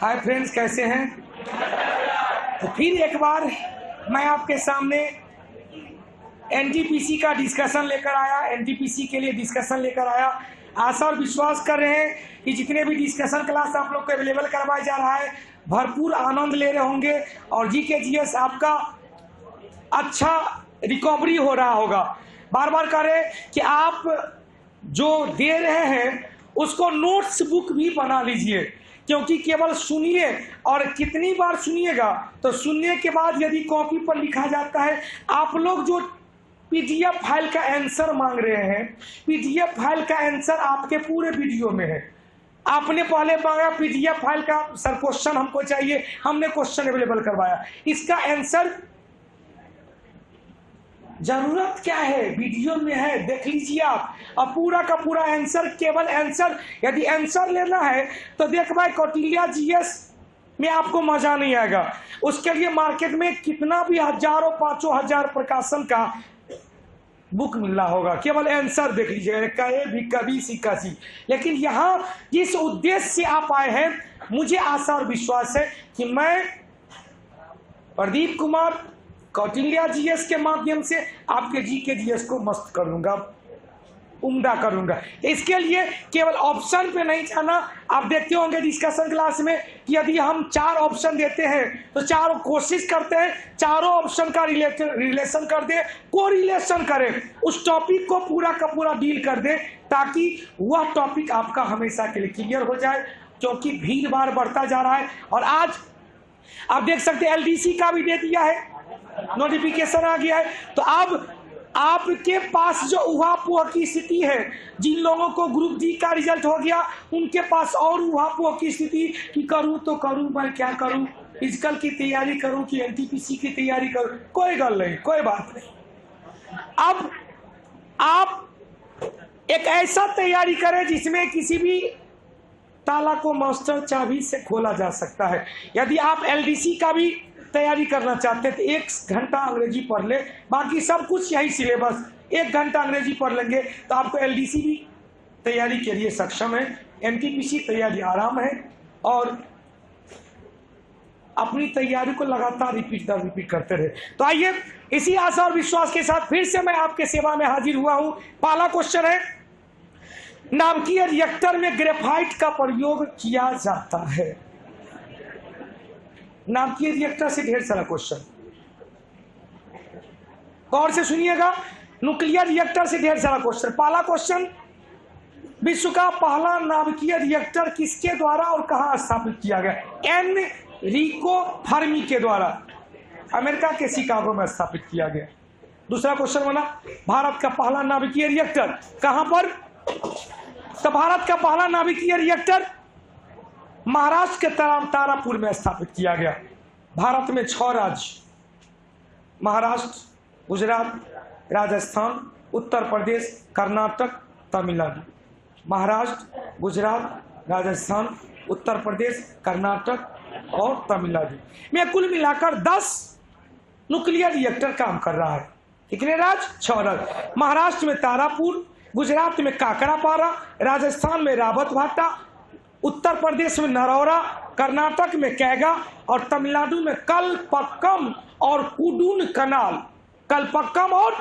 Hi friends, कैसे हैं? तो फिर एक बार मैं आपके सामने एनटीपीसी का डिस्कशन लेकर आया। एनटीपीसी के लिए डिस्कशन लेकर आया। आशा और विश्वास कर रहे हैं कि जितने भी डिस्कशन क्लास आप लोग को अवेलेबल करवाया जा रहा है, भरपूर आनंद ले रहे होंगे और जीके जीएस आपका अच्छा रिकवरी हो रहा होगा। बार बार कह रहे कि आप जो दे रहे हैं उसको नोट्स बुक भी बना लीजिए, क्योंकि केवल सुनिए और कितनी बार सुनिएगा तो सुनने के बाद यदि कॉपी पर लिखा जाता है, आप लोग जो पीडीएफ फाइल का आंसर मांग रहे हैं, पीडीएफ फाइल का आंसर आपके पूरे वीडियो में है। आपने पहले मांगा पीडीएफ फाइल का सर क्वेश्चन हमको चाहिए, हमने क्वेश्चन अवेलेबल करवाया। इसका आंसर जरूरत क्या है वीडियो में है, देख लीजिए आप। और पूरा का पूरा आंसर, केवल आंसर, यदि आंसर लेना है तो देख भाई कौटिल्य जीएस में आपको मजा नहीं आएगा। उसके लिए मार्केट में कितना भी हजारों 5,000 प्रकाशन का बुक मिल रहा होगा, केवल आंसर देख लीजिए, कहे भी कभी सीखा सी। लेकिन यहाँ जिस उद्देश्य से आप आए हैं, मुझे आशा और विश्वास है कि मैं प्रदीप कुमार कौटिल्य जीएस के माध्यम से आपके जीके जीएस को मस्त कर दूंगा, उम्दा करूंगा। इसके लिए केवल ऑप्शन पे नहीं जाना। आप देखते होंगे डिस्कशन क्लास में कि यदि हम 4 ऑप्शन देते हैं तो चारों कोशिश करते हैं चारों ऑप्शन का रिलेशन कर दे, को रिलेशन करें, उस टॉपिक को पूरा का पूरा डील कर दे, ताकि वह टॉपिक आपका हमेशा के लिए क्लियर हो जाए। क्योंकि भीड़ भाड़ बढ़ता जा रहा है और आज आप देख सकते हैं एलडीसी का भी दे दिया है, नोटिफिकेशन आ गया है। तो अब आपके पास जो उहापोह की स्थिति है, जिन लोगों को ग्रुप डी का रिजल्ट हो गया उनके पास और उहापोह की स्थिति कि करूं तो करूं, मैं क्या करूं, फिजिकल की तैयारी करूं कि एनटीपीसी की तैयारी करूं, कोई गल नहीं, कोई बात नहीं। अब आप एक ऐसा तैयारी करें जिसमें किसी भी ताला को मास्टर चाबी से खोला जा सकता है। यदि आप एलडीसी का भी तैयारी करना चाहते हैं तो 1 घंटा अंग्रेजी पढ़ ले, बाकी सब कुछ यही सिलेबस, 1 घंटा अंग्रेजी पढ़ लेंगे तो आपको एलडीसी भी तैयारी के लिए सक्षम है, एनटीपीसी तैयारी आराम है। और अपनी तैयारी को लगातार रिपीट करते रहे। तो आइए इसी आशा और विश्वास के साथ फिर से मैं आपके सेवा में हाजिर हुआ हूं। पहला क्वेश्चन है, नाभिकीय रिएक्टर में ग्रेफाइट का प्रयोग किया जाता है। नाभिकीय रिएक्टर से ढेर सारा क्वेश्चन, गौर से सुनिएगा। न्यूक्लियर रिएक्टर से ढेर सारा क्वेश्चन। पहला क्वेश्चन, विश्व का पहला नाभिकीय रिएक्टर किसके द्वारा और कहां स्थापित किया गया? एनरिको फर्मी के द्वारा अमेरिका के शिकागो में स्थापित किया गया। दूसरा क्वेश्चन बना, भारत का पहला नाभिकीय रिएक्टर कहां पर? तो भारत का पहला नाभिकीय रिएक्टर महाराष्ट्र के तारापुर में स्थापित किया गया। भारत में 6 राज्य, महाराष्ट्र, गुजरात, राजस्थान, उत्तर प्रदेश, कर्नाटक, तमिलनाडु। महाराष्ट्र, गुजरात, राजस्थान, उत्तर प्रदेश, कर्नाटक और तमिलनाडु में कुल मिलाकर 10 न्यूक्लियर रिएक्टर काम कर रहा है। कितने राज्य? 6 राज्य। महाराष्ट्र में तारापुर, गुजरात में काकरापारा, राजस्थान में रावत भाटा, उत्तर प्रदेश में नरौरा, कर्नाटक में कैगा और तमिलनाडु में कलपक्कम और कुडून कनाल। कलपक्कम और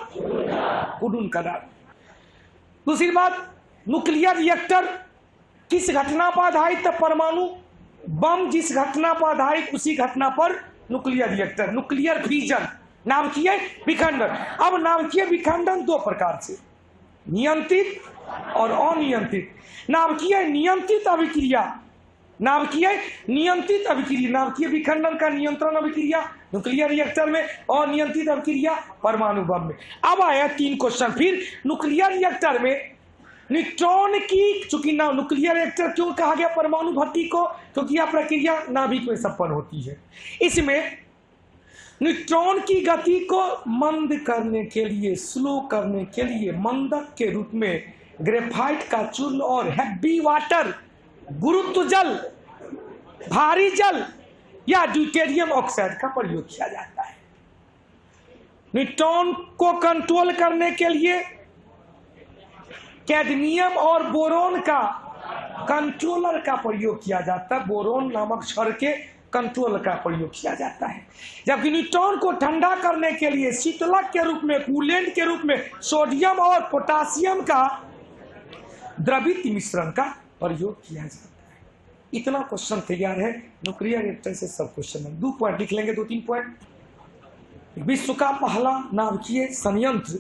कुडून कनाल। दूसरी बात, न्यूक्लियर रिएक्टर किस घटना पर आधारित? परमाणु बम जिस घटना पर आधारित उसी घटना पर न्यूक्लियर रिएक्टर। न्यूक्लियर फिजन, नाभिकीय विखंडन। अब नाभिकीय विखंडन 2 प्रकार से, नियंत्रित और अनियंत्रित। नाभिकीय नियंत्रित अभिक्रिया, नाभिकीय नियंत्रित अभिक्रिया, नाभिकीय विखंडन का नियंत्रण अभिक्रिया न्यूक्लियर रिएक्टर में, और नियंत्रित अभिक्रिया परमाणु बम में। अब आया 3 क्वेश्चन फिर। न्यूक्लियर रिएक्टर में न्यूट्रॉन की, चूंकि न्यूक्लियर रिएक्टर क्यों कहा गया परमाणु भट्टी को? क्योंकि यह प्रक्रिया नाभिक में संपन्न होती है। इसमें न्यूट्रॉन की गति को मंद करने के लिए, स्लो करने के लिए मंदक के रूप में ग्रेफाइट का चूर्ण और हैवी वाटर, गुरुत्व जल, भारी जल या ड्यूटेरियम ऑक्साइड का प्रयोग किया जाता है। न्यूट्रॉन को कंट्रोल करने के लिए कैडमियम और बोरोन का कंट्रोलर का प्रयोग किया जाता है, बोरोन नामक क्षण के कंट्रोलर का प्रयोग किया जाता है। जबकि न्यूट्रॉन को ठंडा करने के लिए शीतलक के रूप में, कूलेंट के रूप में सोडियम और पोटासियम का द्रवित मिश्रण का प्रयोग किया जाता है। इतना क्वेश्चन तैयार है न्यूक्लियर रिएक्टर से, सब क्वेश्चन है। 2 पॉइंट लिख लेंगे, 2-3 पॉइंट। विश्व का पहला नाभिकीय संयंत्र,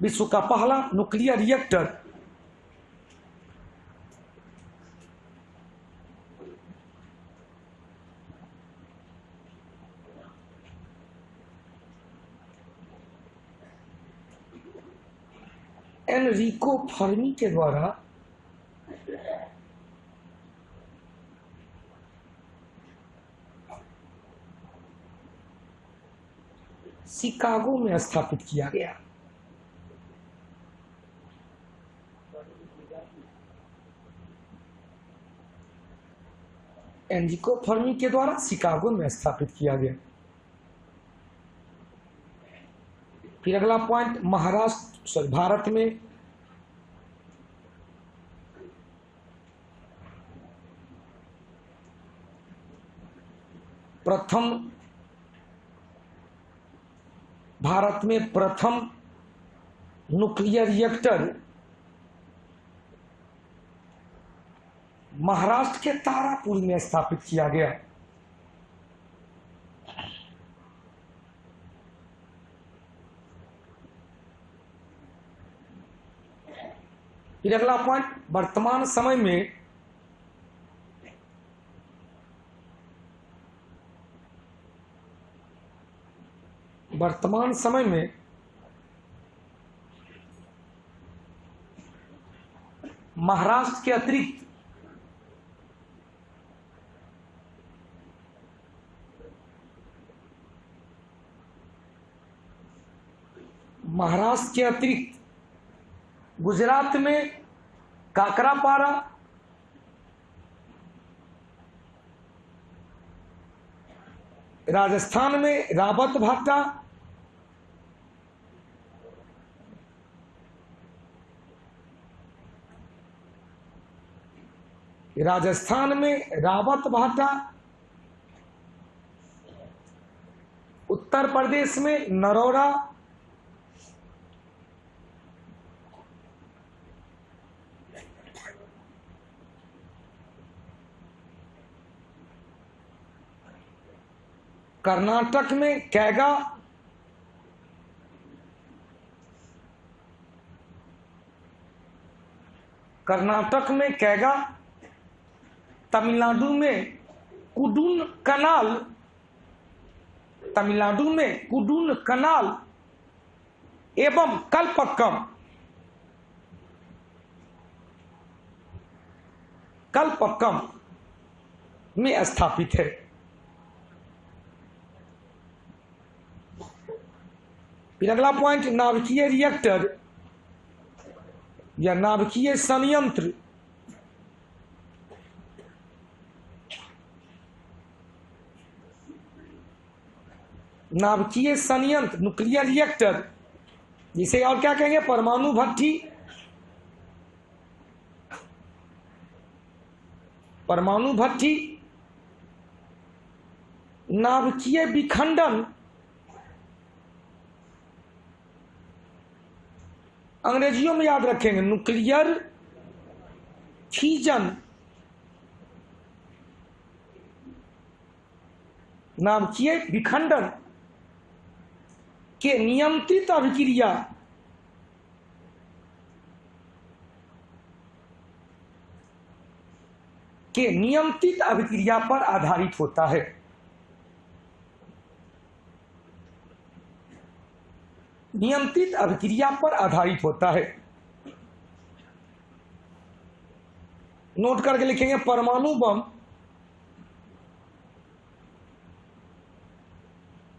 विश्व का पहला न्यूक्लियर रिएक्टर एनरिको फर्मी के द्वारा शिकागो में स्थापित किया गया। एनरिको फर्मी के द्वारा शिकागो में स्थापित किया गया। फिर अगला पॉइंट, महाराष्ट्र भारत में प्रथम न्यूक्लियर रिएक्टर महाराष्ट्र के तारापुर में स्थापित किया गया। फिर अगला पॉइंट, वर्तमान समय में महाराष्ट्र के अतिरिक्त गुजरात में काकरापारा, राजस्थान में रावत भाटा, उत्तर प्रदेश में नरोरा, कर्नाटक में कैगा, तमिलनाडु में कुडुन कनाल एवं कलपक्कम में स्थापित है। फिर अगला पॉइंट, नाभिकीय रिएक्टर या नाभिकीय संयंत्र न्यूक्लियर रिएक्टर, जिसे और क्या कहेंगे, परमाणु भट्टी, नाभिकीय विखंडन, अंग्रेजियों में याद रखेंगे न्यूक्लियर फ्यूजन, नाभिकीय विखंडन के नियंत्रित अभिक्रिया पर आधारित होता है। नियंत्रित अभिक्रिया पर आधारित होता है। नोट करके लिखेंगे,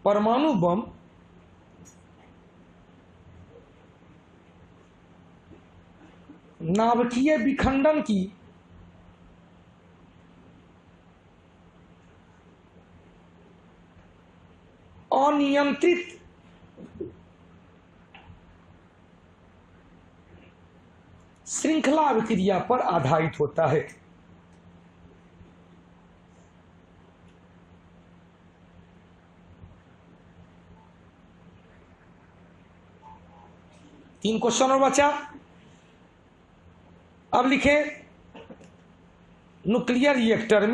परमाणु बम नाभिकीय विखंडन की अनियंत्रित श्रृंखला अभिक्रिया पर आधारित होता है। तीन क्वेश्चन और बचा। अब लिखें न्यूक्लियर रिएक्टर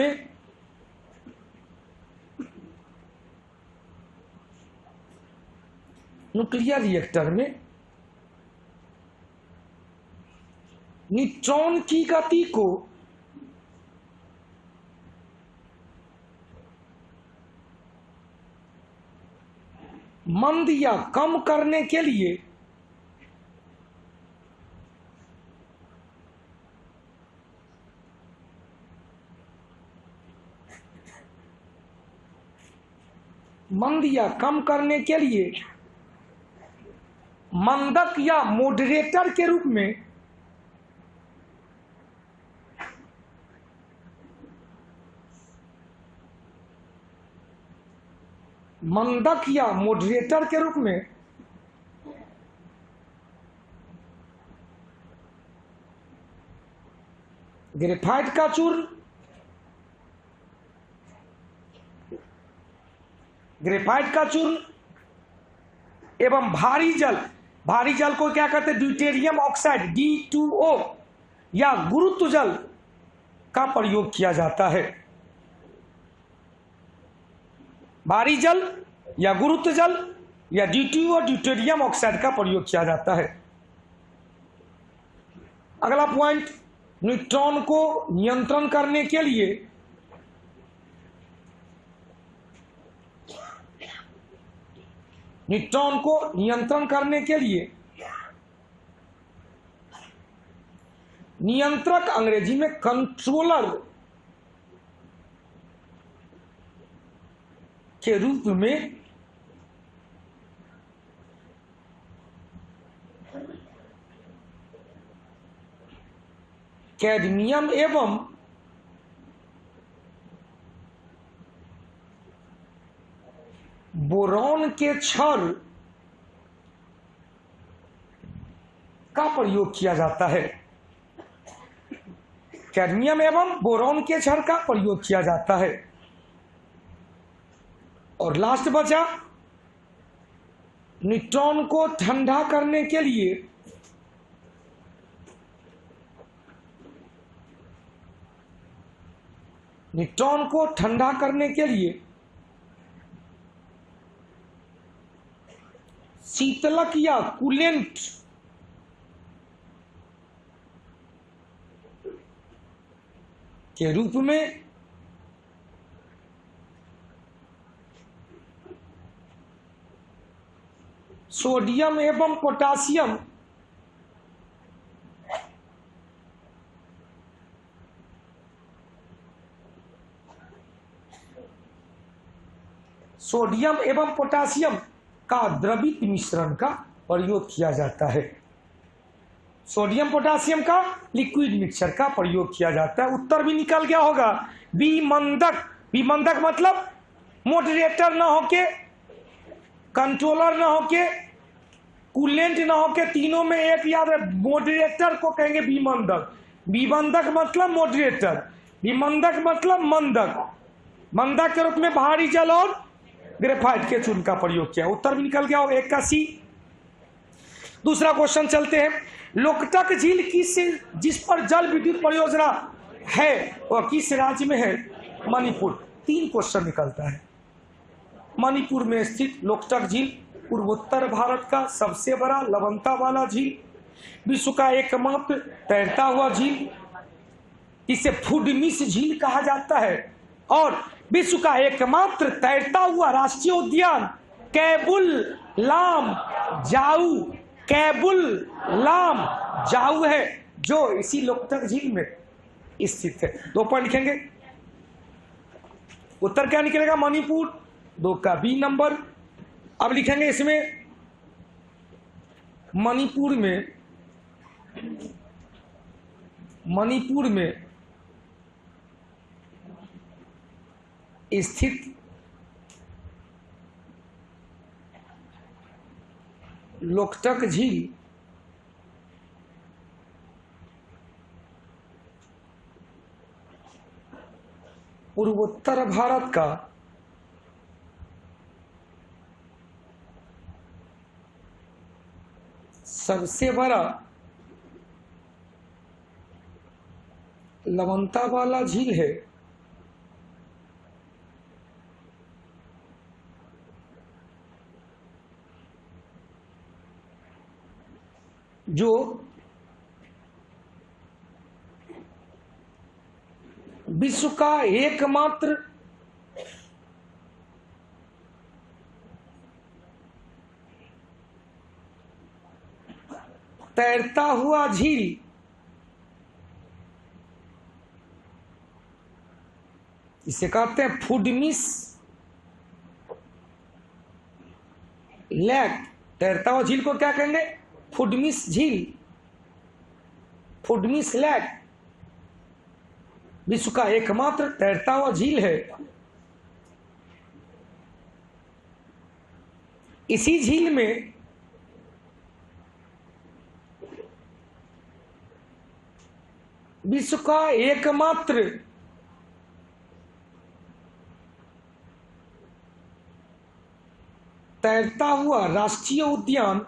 में न्यूट्रॉन की गति को मंद या कम करने के लिए मंदक या मॉडरेटर के रूप में ग्रेफाइट का चूर्ण एवं भारी जल को क्या कहते हैं, ड्यूटेरियम ऑक्साइड D2O या गुरुत्व जल का प्रयोग किया जाता है। भारी जल या गुरुत्व जल या D2O ड्यूटेरियम ऑक्साइड का प्रयोग किया जाता है। अगला पॉइंट, न्यूट्रॉन को नियंत्रण करने के लिए नियंत्रक अंग्रेजी में कंट्रोलर के रूप में कैडमियम एवं बोरॉन के क्षार का प्रयोग किया जाता है। कैडमियम एवं बोरॉन के क्षार का प्रयोग किया जाता है। और लास्ट बचा, न्यूट्रॉन को ठंडा करने के लिए शीतलक या कूलेंट के रूप में सोडियम एवं पोटासियम का द्रवित मिश्रण का प्रयोग किया जाता है। सोडियम पोटासियम का लिक्विड मिक्सचर का प्रयोग किया जाता है। उत्तर भी निकल गया होगा। विमंदक मतलब मॉडरेटर ना होके, कंट्रोलर ना होके, कूलेंट ना होके, तीनों में एक याद है। मॉडरेटर को कहेंगे विमंदक। विमंदक मतलब मॉडरेटर, विमंदक मतलब मंदक के रूप में भारी जल और ग्रेफाइट के चूर्ण का प्रयोग किया। उत्तर भी निकल गया होगा, 1 का C। दूसरा क्वेश्चन चलते हैं। लोकटक झील जिस पर जल विद्युत परियोजना है वह किस राज्य में है? मणिपुर। 3 क्वेश्चन निकलता है। मणिपुर में स्थित लोकटक झील पूर्वोत्तर भारत का सबसे बड़ा लवणता वाला झील, विश्व का एकमात्र तैरता हुआ झील, इसे फुडमिस झील कहा जाता है, और विश्व का एकमात्र तैरता हुआ राष्ट्रीय उद्यान कैबुल लाम जाऊ है, जो इसी लोकटक झील में स्थित है। 2 पॉइंट लिखेंगे। उत्तर क्या निकलेगा? मणिपुर। 2 का B नंबर। अब लिखेंगे इसमें मणिपुर में स्थित लोकटक झील पूर्वोत्तर भारत का सबसे बड़ा लवणता वाला झील है जो विश्व का एकमात्र तैरता हुआ झील इसे कहते हैं फुडमिस लेक। तैरता हुआ झील को क्या कहेंगे? फुडमिस झील, फुडमिस लेक विश्व का एकमात्र तैरता हुआ झील है। इसी झील में विश्व का एकमात्र तैरता हुआ राष्ट्रीय उद्यान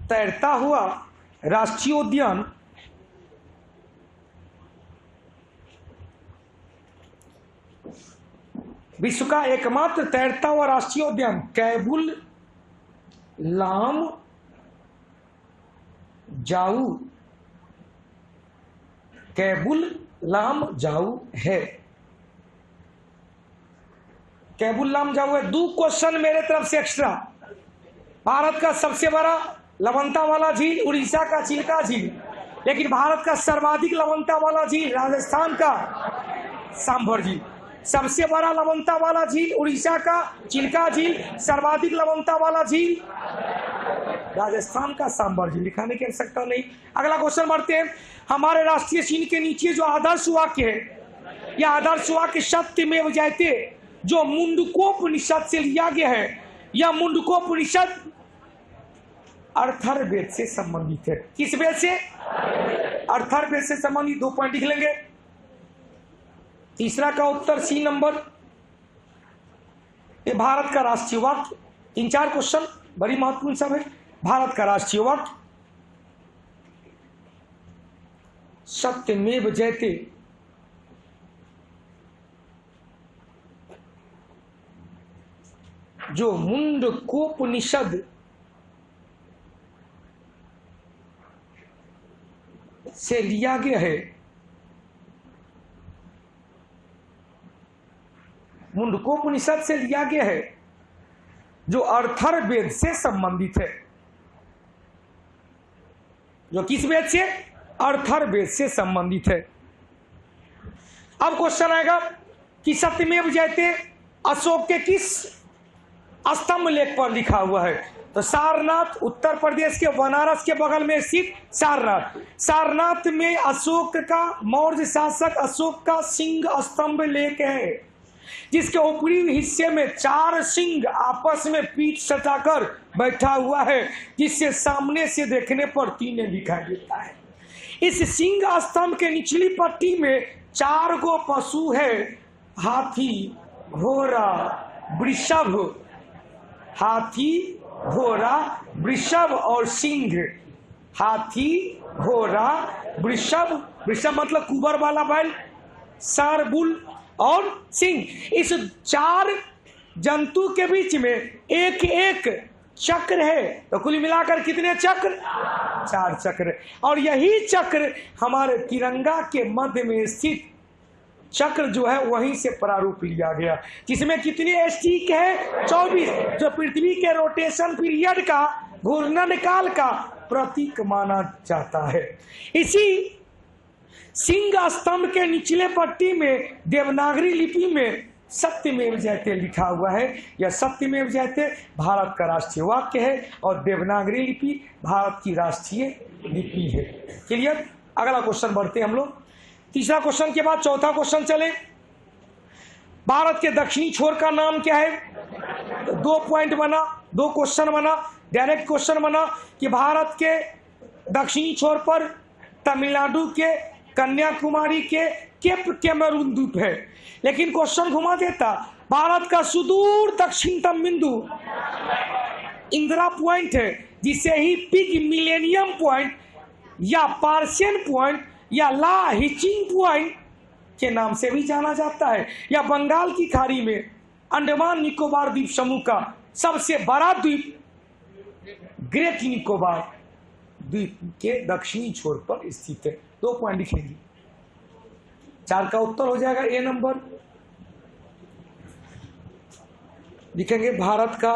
तैरता हुआ राष्ट्रीय उद्यान विश्व का एकमात्र तैरता हुआ राष्ट्रीय उद्यान कैबुल लाम जाऊ, कैबुल लाम जाऊ है। कैबुल लाम जाऊ है। 2 क्वेश्चन मेरे तरफ से एक्स्ट्रा। भारत का सबसे बड़ा लवणता वाला झील उड़ीसा का चिल्का झील, लेकिन भारत का सर्वाधिक लवणता वाला झील राजस्थान का सांभर झील। सबसे बड़ा लवणता वाला झील उड़ीसा का चिल्का झील, सर्वाधिक लवणता वाला झील राजस्थान का सांभर झील। दिखाने की आवश्यकता नहीं। अगला क्वेश्चन बढ़ते हैं। हमारे राष्ट्रीय चिन्ह के नीचे जो आदर्श वाक्य है, यह आदर्श वाक्य सत्यमेव जयते जो मुंडकोपनिषद से लिया गया है, यह मुंडकोपनिषद अर्थर्ववेद से संबंधित है। किस वेद से? अर्थर्ववेद से संबंधित। 2 पॉइंट लिख लेंगे। तीसरा का उत्तर सी नंबर। ये भारत का राष्ट्रीय वाक्य। 3-4 क्वेश्चन बड़ी महत्वपूर्ण सब है। भारत का राष्ट्रीय वाक्य सत्यमेव जयते जो मुंडकोपनिषद से लिया गया है, मुंडकोपनिषद से लिया गया है, जो अर्थर्ववेद से संबंधित है। जो किस वेद से? अर्थर्ववेद से संबंधित है। अब क्वेश्चन आएगा कि सत्यमेव जयते अशोक के किस स्तंभ लेख पर लिखा हुआ है? तो सारनाथ, उत्तर प्रदेश के बनारस के बगल में स्थित सारनाथ। सारनाथ में अशोक का, मौर्य शासक अशोक का सिंह स्तंभ लेख है, जिसके ऊपरी हिस्से में 4 सिंह आपस में पीठ सटाकर बैठा हुआ है, जिससे सामने से देखने पर 3 दिखाई देता है। इस सिंह स्तंभ के निचली पट्टी में 4 गो पशु है, हाथी, घोड़ा, वृषभ, हाथी, घोड़ा, वृषभ और सिंह। हाथी, घोड़ा, वृषभ, वृषभ मतलब कुबर वाला बैल, सारबुल और सिंह। इस 4 जंतु के बीच में एक एक चक्र है। तो कुल मिलाकर कितने चक्र? 4 चक्र। और यही चक्र हमारे तिरंगा के मध्य में स्थित चक्र जो है वहीं से प्रारूप लिया गया, जिसमें कितनी स्टिक है? 24, जो पृथ्वी के रोटेशन पीरियड का, घूर्णन काल का प्रतीक माना जाता है। इसी सिंह स्तंभ के निचले पट्टी में देवनागरी लिपि में सत्यमेव जयते लिखा हुआ है। यह सत्यमेव जयते भारत का राष्ट्रीय वाक्य है और देवनागरी लिपि भारत की राष्ट्रीय लिपि है। क्लियर? अगला क्वेश्चन बढ़ते हैं हम लोग। तीसरा क्वेश्चन के बाद चौथा क्वेश्चन चले। भारत के दक्षिणी छोर का नाम क्या है? तो 2 पॉइंट बना। दो क्वेश्चन बना, डायरेक्ट क्वेश्चन बना कि भारत के दक्षिणी छोर पर तमिलनाडु के कन्याकुमारी के केप कैमरून द्वीप है, लेकिन क्वेश्चन घुमा देता भारत का सुदूर दक्षिणतम बिंदु इंदिरा पॉइंट है, जिसे ही पिग मिलेनियम पॉइंट या पार्सियन पॉइंट या ला हिचिंग पॉइंट के नाम से भी जाना जाता है, या बंगाल की खाड़ी में अंडमान निकोबार द्वीप समूह का सबसे बड़ा द्वीप ग्रेट निकोबार द्वीप के दक्षिणी छोर पर स्थित है। 2 पॉइंट लिखेंगे, 4 का उत्तर हो जाएगा ए नंबर। लिखेंगे भारत का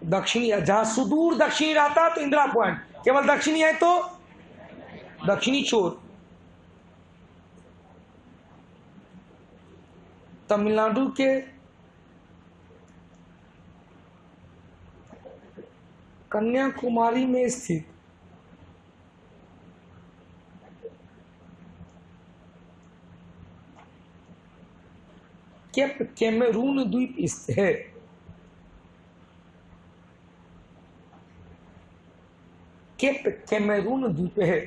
दक्षिणी, जहां सुदूर दक्षिणी रहता है तो इंदिरा पॉइंट, केवल दक्षिणी है तो दक्षिणी छोर। तमिलनाडु के कन्याकुमारी में स्थित केप कैमरून द्वीप स्थित है। केप कैमरून द्वीप है,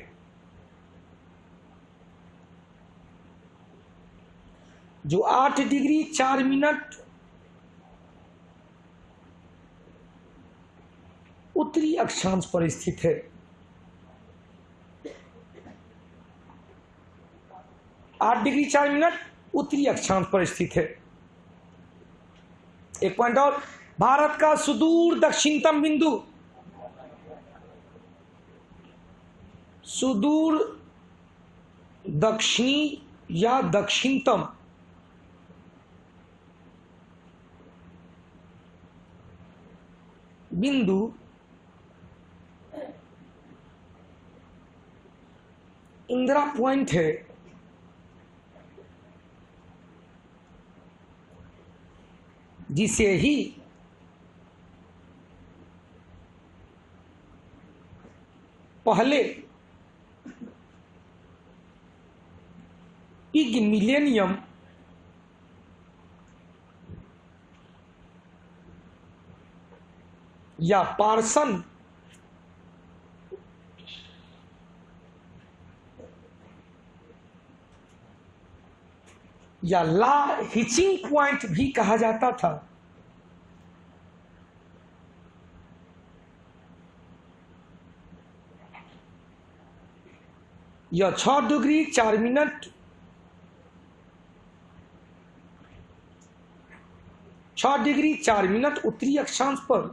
जो 8 डिग्री 4 मिनट उत्तरी अक्षांश पर स्थित है। 8 डिग्री 4 मिनट उत्तरी अक्षांश पर स्थित है। एक पॉइंट और, भारत का सुदूर दक्षिणतम बिंदु, सुदूर दक्षिणी या दक्षिणतम बिंदु इंदिरा पॉइंट है, जिसे ही पहले पिग मिलेनियम या पार्सन या ला हिचिंग पॉइंट भी कहा जाता था। यह 6 डिग्री 4 मिनट 6 डिग्री 4 मिनट उत्तरी अक्षांश पर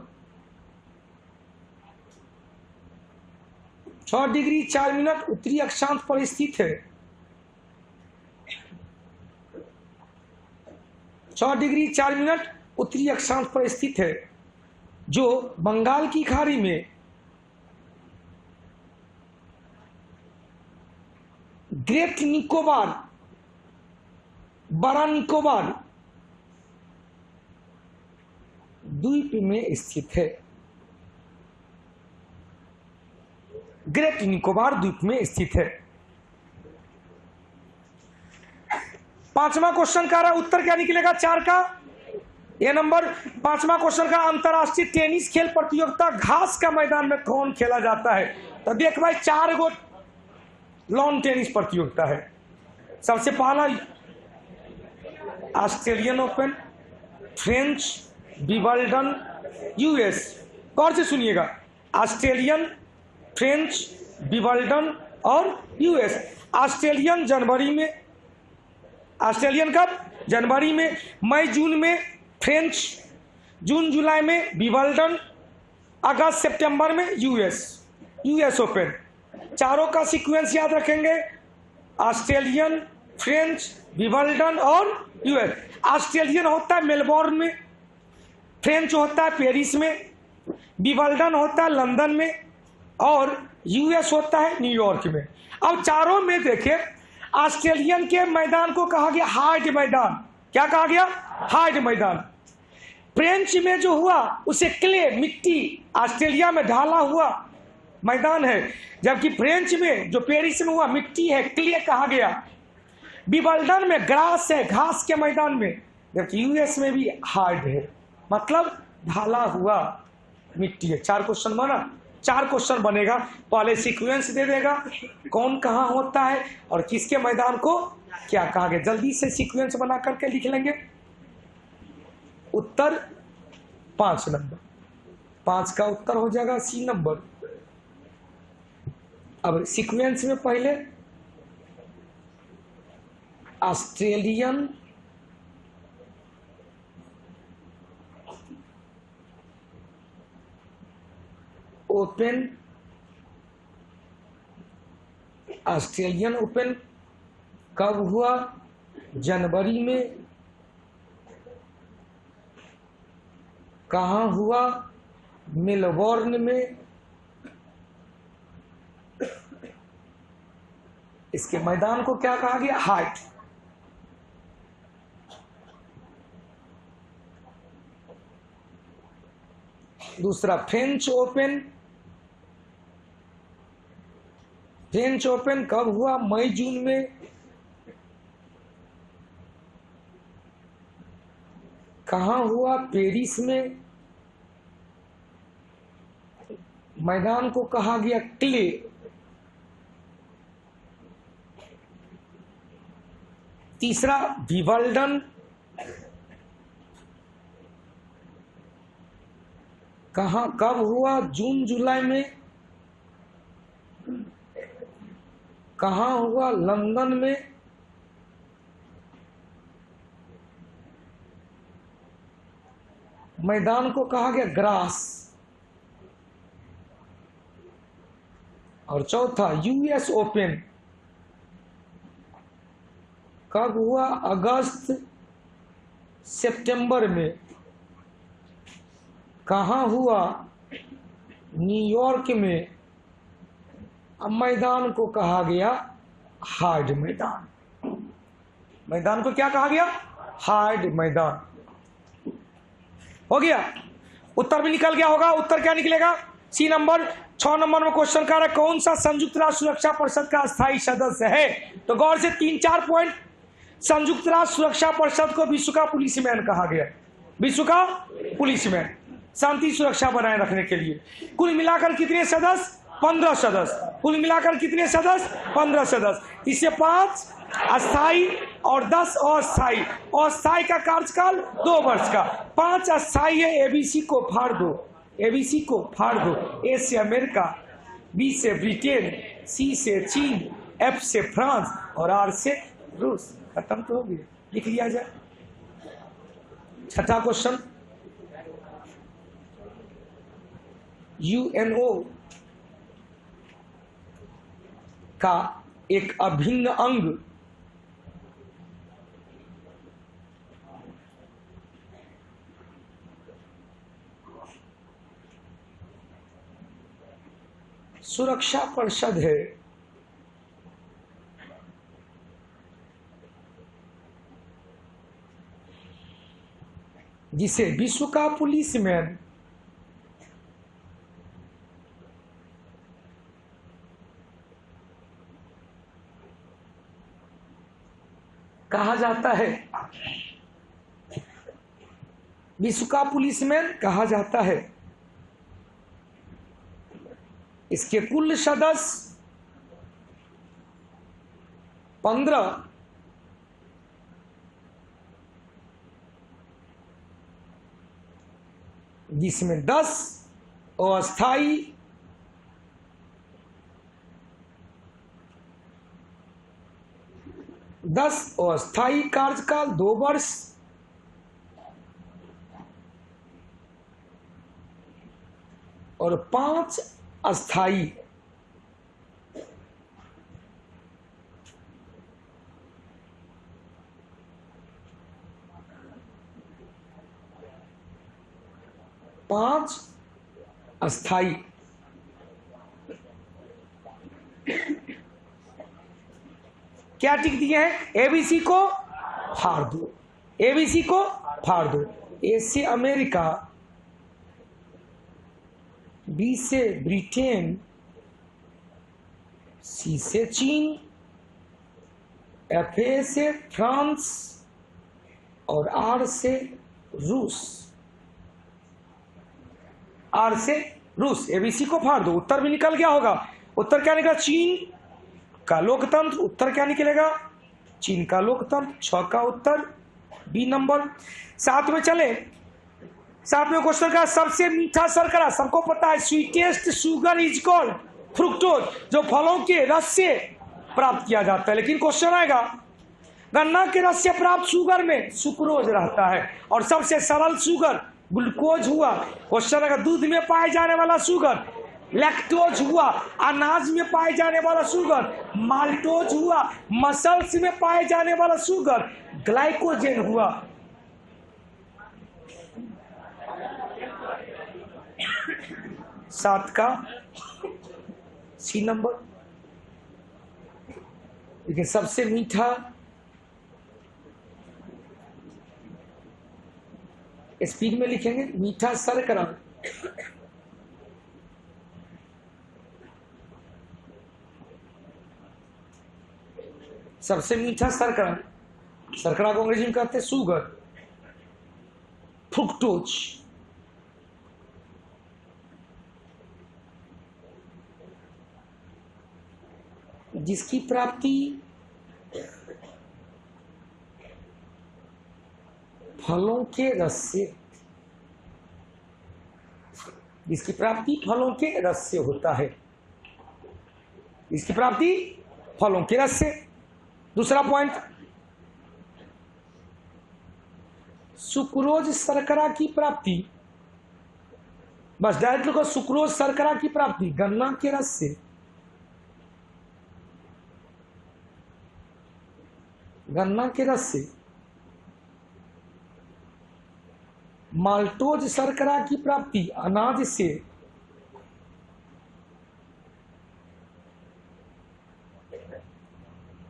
6 डिग्री 4 मिनट उत्तरी अक्षांश पर स्थित है। 6 डिग्री 4 मिनट उत्तरी अक्षांश पर स्थित है, जो बंगाल की खाड़ी में ग्रेट निकोबार, बड़ा निकोबार द्वीप में स्थित है। ग्रेट निकोबार द्वीप में स्थित है। 5वां क्वेश्चन का उत्तर क्या निकलेगा 4 का? ये नंबर 5वां क्वेश्चन का, अंतरराष्ट्रीय टेनिस खेल प्रतियोगिता घास का मैदान में कौन खेला जाता है? तो देख भाई 4 गो लॉन टेनिस प्रतियोगिता है। सबसे पहला Australian Open, French, Wimbledon, US. गौर से सुनिएगा, ऑस्ट्रेलियन, फ्रेंच, विंबलडन और यूएस। ऑस्ट्रेलियन जनवरी में, ऑस्ट्रेलियन कब? जनवरी में। मई जून में फ्रेंच, जून जुलाई में विंबलडन, अगस्त सितंबर में यूएस ओपन। चारों का सीक्वेंस याद रखेंगे, ऑस्ट्रेलियन, फ्रेंच, विंबलडन और यूएस। ऑस्ट्रेलियन होता है मेलबोर्न में, फ्रेंच होता है पेरिस में, विंबलडन होता है लंदन में और यूएस होता है न्यूयॉर्क में। अब चारों में देखें, ऑस्ट्रेलियन के मैदान को कहा गया हार्ड मैदान। क्या कहा गया? हार्ड मैदान। फ्रेंच में जो हुआ उसे क्ले, मिट्टी, ऑस्ट्रेलिया में ढाला हुआ मैदान है, जबकि फ्रेंच में जो पेरिस में हुआ मिट्टी है, क्ले कहा गया। विबल्डन में ग्रास है, घास के मैदान में, जबकि यूएस में भी हार्ड है, मतलब ढाला हुआ मिट्टी है। 4 क्वेश्चन बना, 4 क्वेश्चन बनेगा। पहले सीक्वेंस दे देगा, कौन कहाँ होता है और किसके मैदान को क्या कहा गया। जल्दी से सीक्वेंस बना करके लिख लेंगे। उत्तर 5 नंबर, 5 का उत्तर हो जाएगा सी नंबर। अब सीक्वेंस में पहले ऑस्ट्रेलियन ओपन, ऑस्ट्रेलियन ओपन कब हुआ? जनवरी में। कहाँ हुआ? मेलबोर्न में। इसके मैदान को क्या कहा गया? हार्ट। दूसरा फ्रेंच ओपन, फ्रेंच ओपन कब हुआ? मई जून में। कहाँ हुआ? पेरिस में। मैदान को कहा गया क्ले। तीसरा विबल्डन, कहाँ कब हुआ? जून जुलाई में। कहाँ हुआ? लंदन में। मैदान को कहा गया ग्रास। और चौथा यूएस ओपन कब हुआ? अगस्त सितंबर में। कहाँ हुआ? न्यूयॉर्क में। अब मैदान को कहा गया हार्ड मैदान। मैदान को क्या कहा गया? हार्ड मैदान। हो गया, उत्तर भी निकल गया होगा। उत्तर क्या निकलेगा? C number. 6 नंबर में क्वेश्चन कह रहा है कौन सा संयुक्त राष्ट्र सुरक्षा परिषद का स्थायी सदस्य है? तो गौर से 3-4 पॉइंट। संयुक्त राष्ट्र सुरक्षा परिषद को विश्व का पुलिसमैन कहा गया। विश्व का पुलिसमैन, शांति सुरक्षा बनाए रखने के लिए। कुल मिलाकर कितने सदस्य? 15 सदस्य। कुल मिलाकर कितने सदस्य? 15 सदस्य। इससे 5 अस्थाई और 10 अस्थाई। अस्थाई का कार्यकाल 2 वर्ष का। 5 अस्थाई है। एबीसी को फाड़ दो, एबीसी को फाड़ दो। ए से अमेरिका, बी से ब्रिटेन, सी से चीन, एफ से फ्रांस और आर से रूस। खत्म तो हो गया, लिख लिया जाए। 6ठा क्वेश्चन, यूएनओ का एक अभिन्न अंग सुरक्षा परिषद है। जिसे विश्व का पुलिसमैन कहा जाता है। विश्व का पुलिसमैन कहा जाता है। इसके कुल सदस्य 15, जिसमें 10 अस्थाई, 10 अस्थाई कार्यकाल 2 वर्ष और 5 अस्थाई। पांच अस्थाई। क्या टिक दिए हैं? एबीसी को फाड़ दो, एबीसी को फाड़ दो। ए से अमेरिका, बी से ब्रिटेन, सी से चीन, FA से फ्रांस और R से रूस। R से रूस, ABC को फाड़ दो, उत्तर भी निकल गया होगा। उत्तर क्या निकला? चीन का लोकतंत्र। उत्तर क्या निकलेगा? चीन का लोकतंत्र। 6 का उत्तर बी नंबर। 7 में चले। 7 में क्वेश्चन का सबसे मीठा शर्करा, सबको पता है sweetest sugar is called fructose, जो फलों के रस से प्राप्त किया जाता है। लेकिन क्वेश्चन आएगा गन्ना के रस से प्राप्त शुगर में सुक्रोज रहता है और सबसे सरल शुगर ग्लूकोज हुआ। क्वेश्चन आएगा दूध में पाए जाने वाला शुगर लैक्टोज हुआ, अनाज में पाए जाने वाला शुगर माल्टोज हुआ, मसल्स में पाए जाने वाला शुगर ग्लाइकोजेन हुआ। सात का सी नंबर। लेकिन सबसे मीठा स्पीड में लिखेंगे, मीठा शर्करा सबसे मीठा शर्करा, शर्करा को अंग्रेजी में कहते हैं शुगर, फ्रुक्टोज। जिसकी प्राप्ति फलों के रस से, जिसकी प्राप्ति फलों के रस से होता है, इसकी प्राप्ति फलों के रस से। दूसरा पॉइंट, सुक्रोज शर्करा की प्राप्ति, बस डायरेक्ट लिखो सुक्रोज शर्करा की प्राप्ति गन्ना के रस से, गन्ना के रस से। माल्टोज शर्करा की प्राप्ति अनाज से,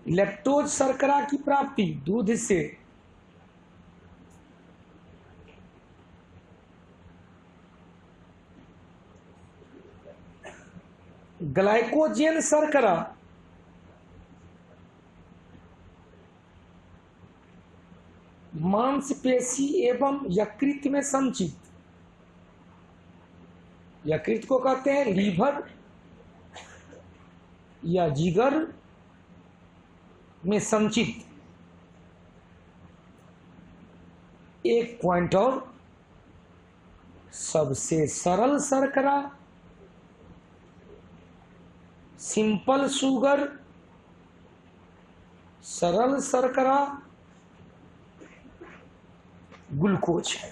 लैक्टोज शर्करा की प्राप्ति दूध से, ग्लाइकोजेन शर्करा मांसपेशी एवं यकृत में संचित, यकृत को कहते हैं लीवर या जिगर में संचित। एक पॉइंट और, सबसे सरल शर्करा, सिंपल शुगर, सरल शर्करा ग्लूकोज है,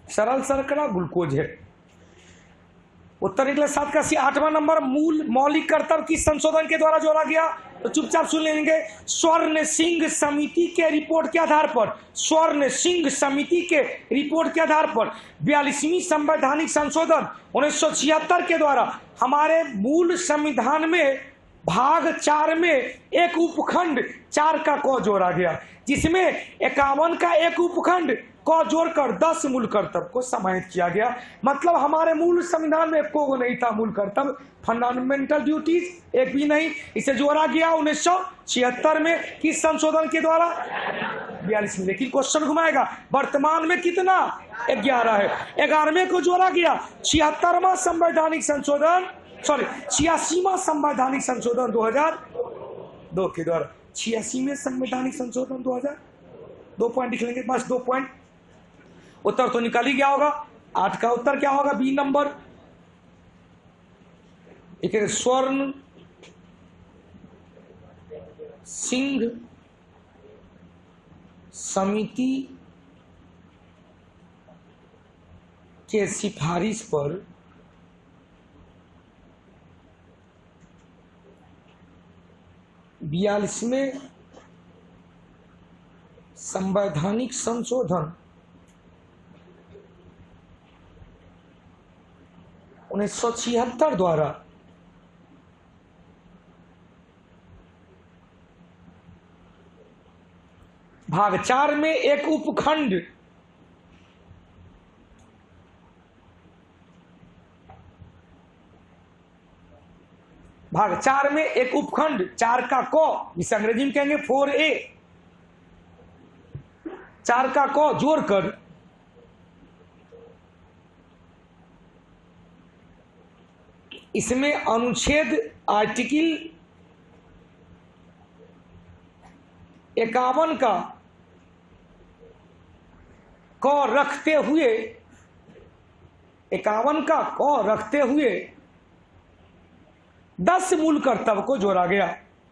सरल शर्करा ग्लूकोज है। उत्तर निकले 7 का सी। 8वां नंबर, मूल मौलिक कर्तव्य किस संशोधन के द्वारा जोड़ा गया? तो चुपचाप सुन लेंगे। स्वर्ण सिंह समिति के रिपोर्ट के आधार पर, स्वर्ण सिंह समिति के रिपोर्ट के आधार पर 42वीं संवैधानिक संशोधन 1976 के द्वारा हमारे मूल संविधान में भाग 4 में एक उपखंड 4 का क जोड़ा गया, जिसमें 51 का एक उपखंड क जोड़कर 10 मूल कर्तव्य को समाहित किया गया। मतलब हमारे मूल संविधान में को नहीं था मूल कर्तव्य, फंडामेंटल ड्यूटीज एक भी नहीं। इसे जोड़ा गया 1976 में किस संशोधन के द्वारा? 42 में। लेकिन क्वेश्चन घुमाएगा, वर्तमान में कितना? 11 है। 11वें को जोड़ा गया 76वां संवैधानिक संशोधन, सॉरी 86वां संवैधानिक संशोधन 2002 के द्वारा। 86वें संवैधानिक संशोधन 2002। 2 पॉइंट लिख लेंगे, बस 2 पॉइंट। उत्तर तो निकल ही गया होगा। 8 का उत्तर क्या होगा? B number. एक स्वर्ण सिंह समिति के सिफारिश पर में संवैधानिक संशोधन 1976 द्वारा भाग 4 में एक उपखंड भाग 4 में एक उपखंड 4 का क, इसे अंग्रेजी में कहेंगे 4A, 4 का क जोड़कर इसमें अनुच्छेद आर्टिकल 51 का क रखते हुए 51 का क रखते हुए 10 मूल कर्तव्य को जोड़ा गया।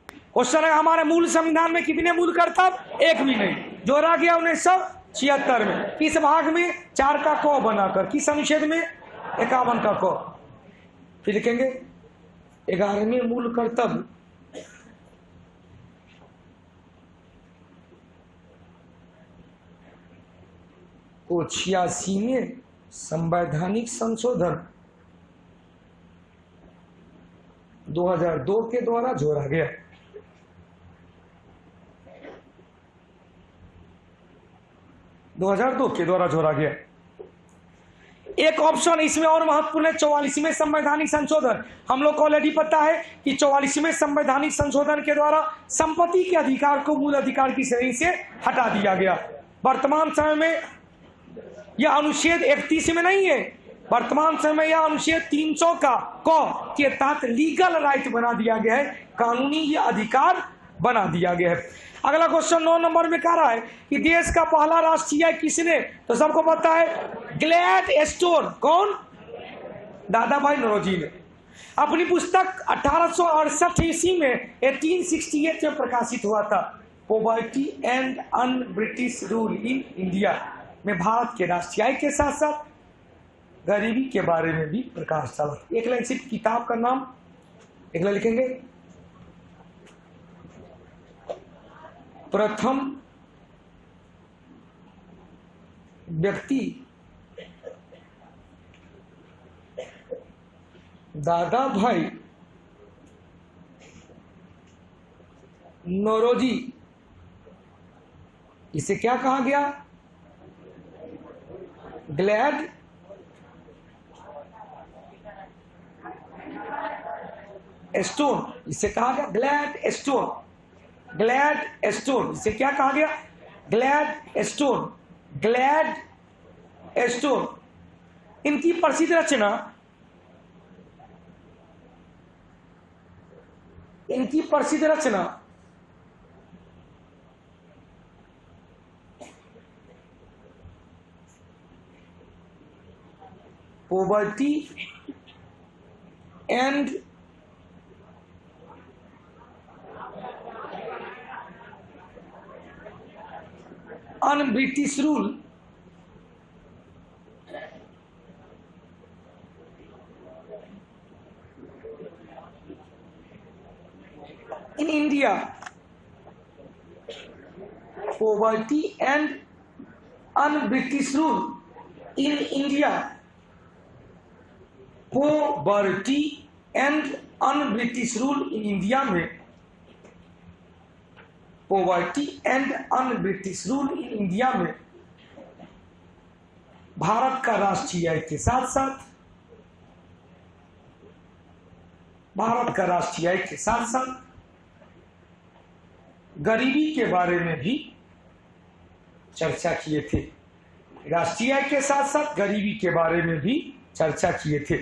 क्वेश्चन है हमारे मूल संविधान में कितने मूल कर्तव्य? एक भी नहीं, जोड़ा गया 1976 में। किस भाग में? 4 का क बनाकर। किस अनुच्छेद में? 51 का क। फिर लिखेंगे 11वें मूल कर्तव्य को 86वें संवैधानिक संशोधन 2002 के द्वारा जोड़ा गया। एक ऑप्शन इसमें और महत्वपूर्ण है, 44वें संवैधानिक संशोधन। हम लोग को ऑलरेडी पता है कि 44वें संवैधानिक संशोधन के द्वारा संपत्ति के अधिकार को मूल अधिकार की श्रेणी से हटा दिया गया। वर्तमान समय में यह अनुच्छेद 31 में नहीं है, वर्तमान समय में यह अनुच्छेद 300 का क के तहत लीगल राइट बना दिया गया है, कानूनी यह अधिकार बना दिया गया है। अगला क्वेश्चन 9 नंबर में कह रहा है कि देश का पहला राष्ट्रीय किसने? तो सबको पता है ग्लैडस्टोन। कौन? दादा भाई नौरोजी ने। अपनी पुस्तक 1868 ईस्वी में 1868 में प्रकाशित हुआ था, poverty and un British rule in India, में भारत के राष्ट्रीय के साथ साथ गरीबी के बारे में भी प्रकाश डाला। एक लाइन सिर्फ किताब का नाम एक लाइन लिखेंगे, प्रथम व्यक्ति दादा भाई नौरोजी। इसे क्या कहा गया? Glad stone. इसे कहा गया ग्लैड स्टोन। ग्लैड स्टोन इसे क्या कहा गया? Gladstone. Gladstone. इनकी प्रसिद्ध रचना, इनकी प्रसिद्ध रचना poverty and un British rule in India. Poverty and un British rule in India. Poverty and un British rule in India में poverty and un British rule in India में भारत का राष्ट्रीय के साथ साथ गरीबी के बारे में भी चर्चा किए थे। राष्ट्रीय के साथ साथ गरीबी के बारे में भी चर्चा किए थे।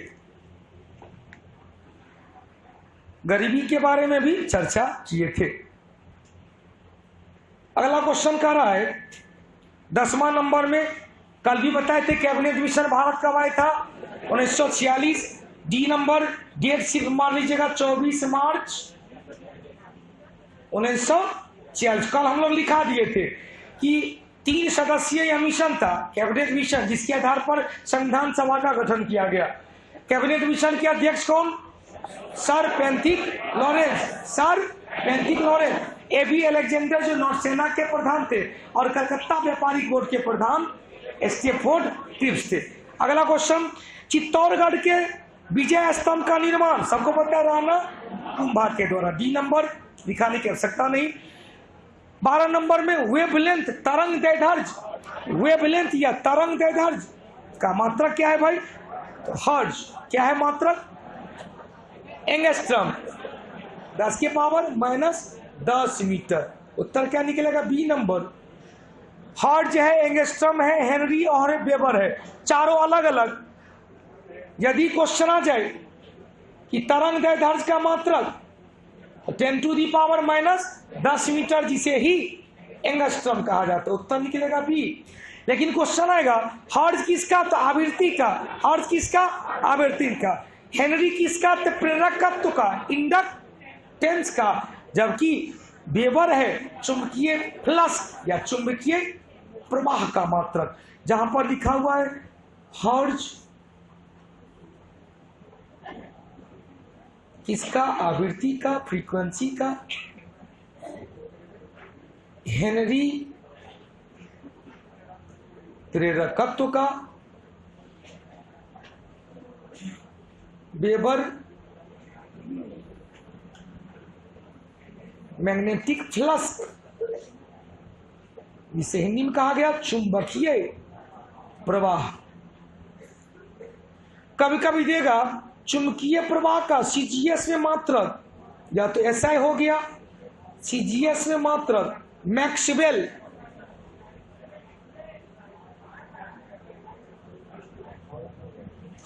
गरीबी के बारे में भी चर्चा किए थे। अगला क्वेश्चन कह रहा है 10वां नंबर में, कल भी बताए थे कैबिनेट मिशन भारत कब आया था? 1946। डी नंबर, डेट सिर्फ मान लीजिएगा 24 मार्च 1946। कल हम लोग लिखा दिए थे कि 3 सदस्यीय यह मिशन था, कैबिनेट मिशन, जिसके आधार पर संविधान सभा का गठन किया गया। कैबिनेट मिशन के अध्यक्ष कौन? Sir Pethick Lawrence. Sir Pethick Lawrence. A B Alexander जो नौसेना के प्रधान थे और कलकत्ता व्यापारिक बोर्ड के प्रधान स्टेफोर्ड क्रिप्स थे। अगला क्वेश्चन, चित्तौड़गढ़ के विजय स्तंभ का निर्माण सबको पता है राणा कुंभा के द्वारा। डी नंबर दिखाने की आवश्यकता नहीं। 12 नंबर में वेवलेंथ, तरंग दैर्ध्य। वेवलेंथ या तरंग दैर्ध्य का मात्रक क्या है भाई? हर्ट्ज। क्या है मात्रक? एंगस्ट्रम। 10 के पावर -10 मीटर। उत्तर क्या निकलेगा? B number. हर्ट्ज है, एंगस्ट्रम है, हेनरी और वेबर है, चारों अलग अलग। यदि क्वेश्चन आ जाए कि तरंग दैर्ध्य का मात्रक 10⁻⁻10 मीटर, जिसे ही एंगस्ट्रम कहा जाता है, उत्तर निकलेगा बी। लेकिन क्वेश्चन आएगा हर्ट्ज किसका? तो आवृत्ति का। हर्ट्ज किसका? आवृत्ति का। हेनरी किसका? तो प्रेरकत्व का, इंडक्टेंस का। जबकि वेबर है चुंबकीय फ्लक्स या चुंबकीय प्रवाह का मात्रक। जहां पर लिखा हुआ है हर्ट्ज किसका? आवृत्ति का, फ्रीक्वेंसी का। हेनरी प्रेरकत्व का, वेबर मैग्नेटिक फ्लक्स, जिसे हिंदी में कहा गया चुंबकीय प्रवाह। कभी कभी देगा चुंबकीय प्रवाह का सीजीएस में मात्रक, या तो एसआई हो गया, सीजीएस में मात्रक मैक्सवेल,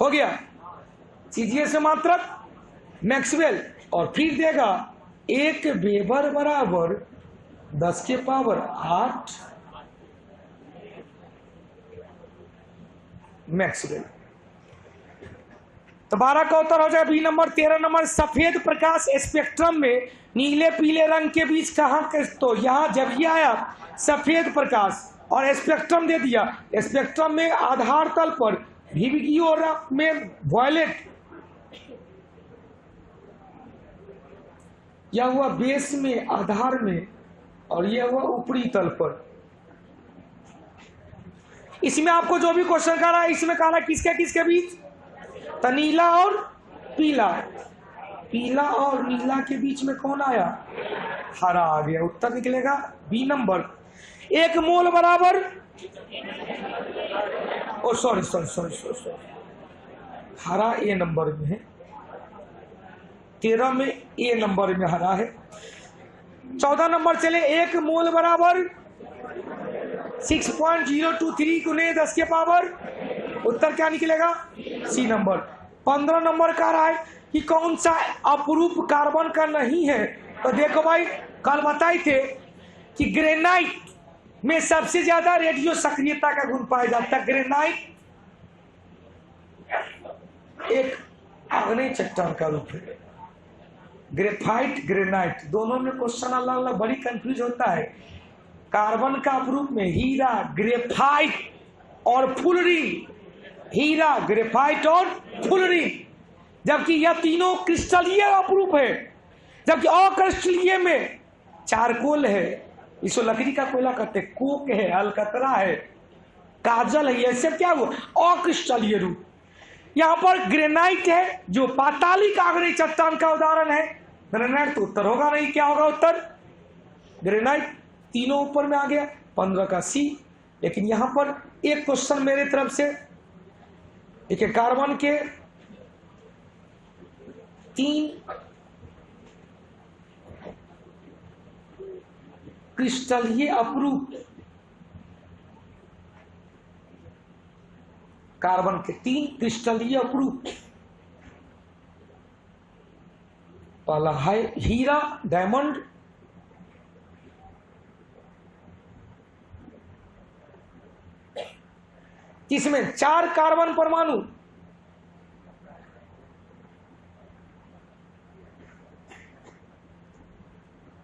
हो गया सीजीएस में मात्रक मैक्सवेल। और फिर देगा 1 वेबर बराबर 10 के पावर 8 मैक्सवेल। तो 12 का उत्तर हो जाए बी नंबर। 13 नंबर, सफेद प्रकाश स्पेक्ट्रम में नीले पीले रंग के बीच कहां? तो यहां जब ये आया सफेद प्रकाश और स्पेक्ट्रम दे दिया, स्पेक्ट्रम में आधार तल पर विविगियो में वॉयलेट, यह हुआ बेस में, आधार में, और यह हुआ ऊपरी तल पर। इसमें आपको जो भी क्वेश्चन कर रहा है, इसमें कहा है किसके किसके बीच? तो नीला और पीला, पीला और नीला के बीच में कौन आया? हरा आ गया। उत्तर निकलेगा बी नंबर। 1 मोल बराबर, ओ सॉरी, हरा ए नंबर में है, 13 में ए नंबर में हरा है। 14 नंबर चले, 1 मोल बराबर 6.023 गुने 10 के पावर, उत्तर क्या निकलेगा? C number. 15 नंबर का रहा है कि कौन सा अपरूप कार्बन का नहीं है? तो देखो भाई, कल बताए थे कि ग्रेनाइट में सबसे ज्यादा रेडियो सक्रियता का गुण पाया जाता है। ग्रेनाइट एक आग्नेय चट्टान का रूप है। ग्रेफाइट, ग्रेनाइट, दोनों में क्वेश्चन अलग अलग, बड़ी कंफ्यूज होता है। कार्बन का अपरूप में हीरा, ग्रेफाइट और फुलरिन, हीरा, ग्रेफाइट और फुलरिन, जबकि यह तीनों क्रिस्टलीय अपरूप है। जबकि अक्रिस्टलीय में चारकोल है, इसको लकड़ी का कोयला कहते हैं, कोक है, अलकतरा है, काजल है, ये सब क्या हुआ? अक्रिस्टलीय रूप। यहां पर ग्रेनाइट है जो पातालिक आग्नेय चट्टान का उदाहरण है। ग्रेनाइट तो उत्तर होगा नहीं, क्या होगा उत्तर? ग्रेनाइट। तीनों ऊपर में आ गया, 15 का सी। लेकिन यहां पर एक क्वेश्चन मेरे तरफ से, एक कार्बन के 3 क्रिस्टलीय अपरूप, कार्बन के 3 क्रिस्टलीय अपरूप, पहला है हीरा, डायमंड, इसमें 4 कार्बन परमाणु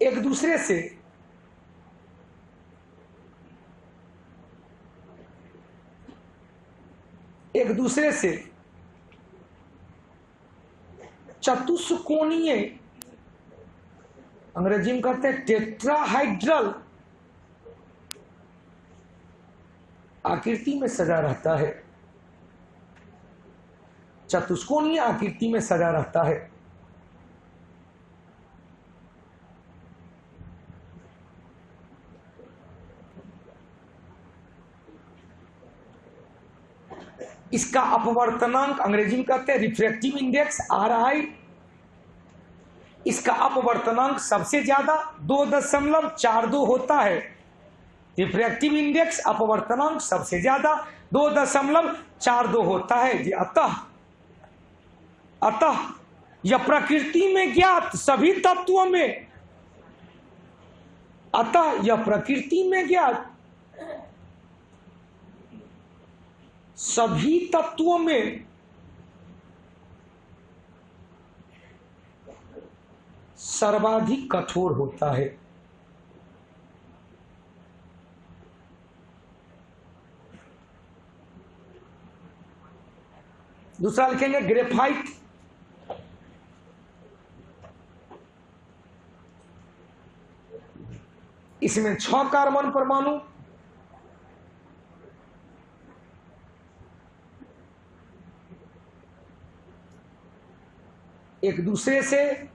एक दूसरे से चतुष्कोणीय, अंग्रेजी में कहते हैं टेट्राहाइड्रल आकृति में सजा रहता है। चतुष्कोणीय आकृति में सजा रहता है। इसका अपवर्तनांक अंग्रेजी में कहते हैं रिफ्रैक्टिव इंडेक्स RI इसका अपवर्तनांक सबसे ज्यादा 2.42 होता है। रिफ्रैक्टिव इंडेक्स अपवर्तनांक सबसे ज्यादा 2.42 होता है जी। अतः यह प्रकृति में ज्ञात सभी तत्वों में, अतः यह प्रकृति में ज्ञात सभी तत्वों में सर्वाधिक कठोर होता है। दूसरा लिखेंगे ग्रेफाइट। इसमें 6 कार्बन परमाणु, एक दूसरे से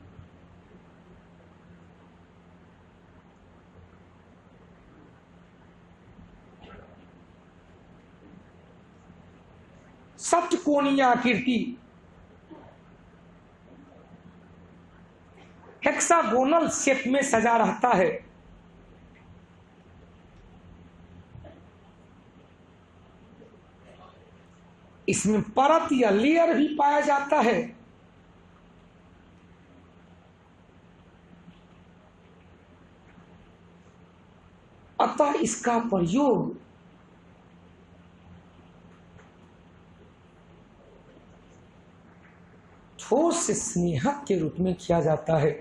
षटकोणीय आकृति हेक्सागोनल शेप में सजा रहता है। इसमें परत या लेयर भी पाया जाता है। अतः इसका प्रयोग ठोस स्नेहक के रूप में किया जाता है।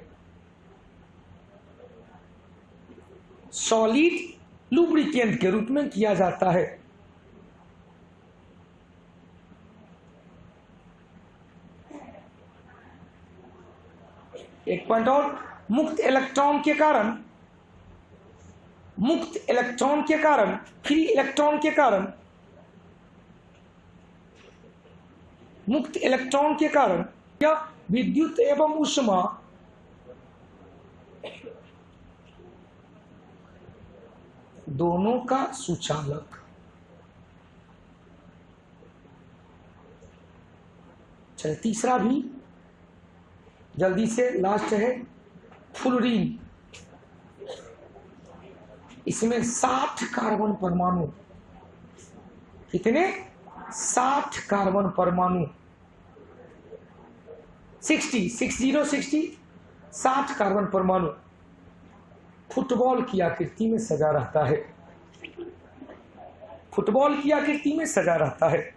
सॉलिड लुब्रिकेंट के रूप में किया जाता है। एक पॉइंट और, मुक्त इलेक्ट्रॉन के कारण, फ्री इलेक्ट्रॉन के कारण, मुक्त इलेक्ट्रॉन के कारण या विद्युत एवं ऊष्मा दोनों का सुचालक। चलिए तीसरा भी जल्दी से, लास्ट है फ्लोरीन। इसमें 60 कार्बन परमाणु, कितने? 60 कार्बन परमाणु, 60 कार्बन परमाणु फुटबॉल की आकृति में सजा रहता है। फुटबॉल की आकृति में सजा रहता है।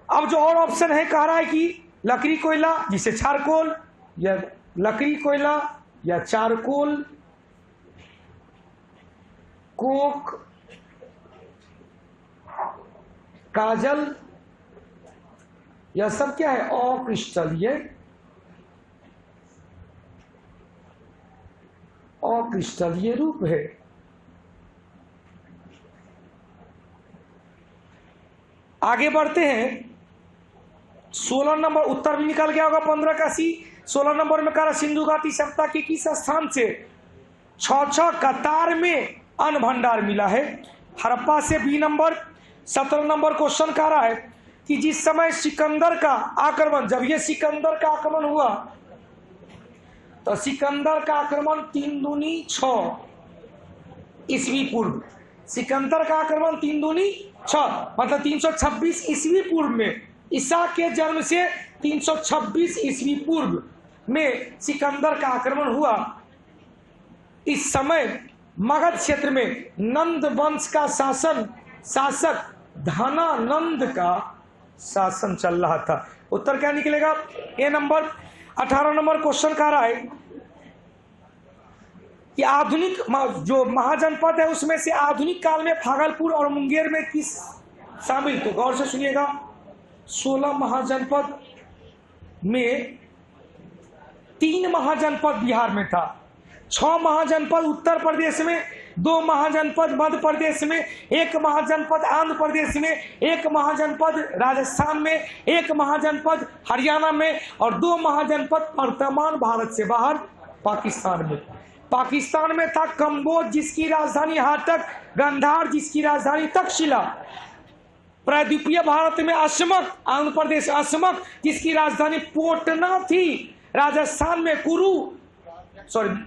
अब जो और ऑप्शन है, कह रहा है कि लकड़ी कोयला, जिसे चारकोल, या लकड़ी कोयला या चारकोल, कोक, काजल, यह सब क्या है? अक्रिस्टलीय रूप है। आगे बढ़ते हैं। 16 नंबर उत्तर भी निकल गया होगा 15 का सी। 16 नंबर में कह रहा सिंधु घाटी सभ्यता के किस स्थान से 6 कतार में अन्न भंडार मिला है? हड़प्पा से बी नंबर। 17 नंबर क्वेश्चन कह रहा है कि जिस समय सिकंदर का आक्रमण, जब ये सिकंदर का आक्रमण हुआ तो सिकंदर का आक्रमण 3 दूनी 6 ईस्वी पूर्व। सिकंदर का आक्रमण 3 दूनी 6 मतलब 326 ईस्वी पूर्व में, ईसा के जन्म से 326 ईस्वी पूर्व में सिकंदर का आक्रमण हुआ। इस समय मगध क्षेत्र में नंद वंश का शासक धनानंद का शासन चल रहा था। उत्तर क्या निकलेगा? ए नंबर। 18 नंबर क्वेश्चन कह रहा है कि आधुनिक जो महाजनपद है उसमें से आधुनिक काल में भागलपुर और मुंगेर में किस शामिल? तो गौर से सुनिएगा। 16 महाजनपद में 3 महाजनपद बिहार में था, 6 महाजनपद उत्तर प्रदेश में, 2 महाजनपद मध्य प्रदेश में, 1 महाजनपद आंध्र प्रदेश में, 1 महाजनपद राजस्थान में, 1 महाजनपद हरियाणा में और 2 महाजनपद वर्तमान भारत से बाहर पाकिस्तान में। पाकिस्तान में था कंबोज जिसकी राजधानी हाटक, गंधार जिसकी राजधानी तक्षशिला। प्रायद्वीपीय भारत में असमक, आंध्र प्रदेश असमक जिसकी राजधानी पोटना थी, राजस्थान में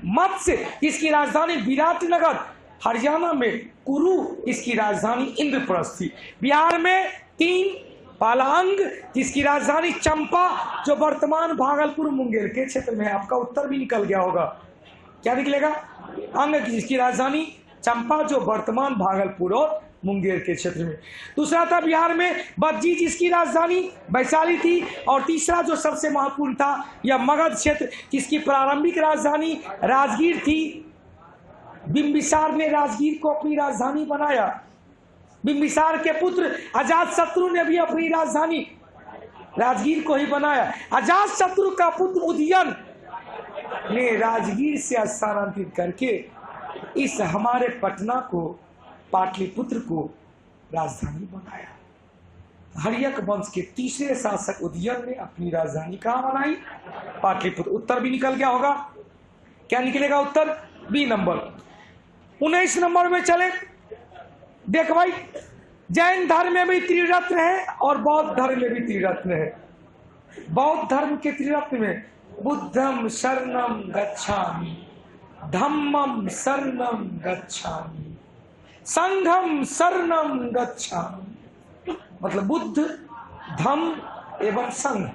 मत्स्य, इसकी राजधानी विराटनगर। हरियाणा में कुरु, इसकी राजधानी इंद्रप्रस्थ थी। बिहार में 3 पालांग, जिसकी राजधानी चंपा, जो वर्तमान भागलपुर मुंगेर के क्षेत्र में है। आपका उत्तर भी निकल गया होगा, क्या निकलेगा? अंग, जिसकी राजधानी चंपा, जो वर्तमान भागलपुर और मुंगेर के क्षेत्र में। दूसरा था बिहार में बज्जी, जिसकी राजधानी वैशाली थी। और तीसरा जो सबसे महत्वपूर्ण था, यह मगध क्षेत्र, जिसकी प्रारंभिक राजधानी राजगीर थी। बिंबिसार ने राजगीर को अपनी राजधानी बनाया। बिंबिसार के पुत्र अजातशत्रु ने भी अपनी राजधानी राजगीर को ही बनाया। अजातशत्रु का पुत्र उदयन ने राजगीर से स्थानांतरित करके इस हमारे पटना को, पाटलिपुत्र को राजधानी बनाया। हर्यक वंश के तीसरे शासक उदयन ने अपनी राजधानी कहां बनाई? पाटलिपुत्र। उत्तर भी निकल गया होगा, क्या निकलेगा उत्तर? B number. 19 नंबर में चले। देख भाई, जैन धर्म में भी त्रिरत्न है और बौद्ध धर्म में भी त्रिरत्न है। बौद्ध धर्म के त्रिरत्न में बुद्धम शरणम गच्छामि, धम्मम शरणम गच्छामि, संघम शरणम गच्छामि। मतलब बुद्ध, धम्म एवं संघ।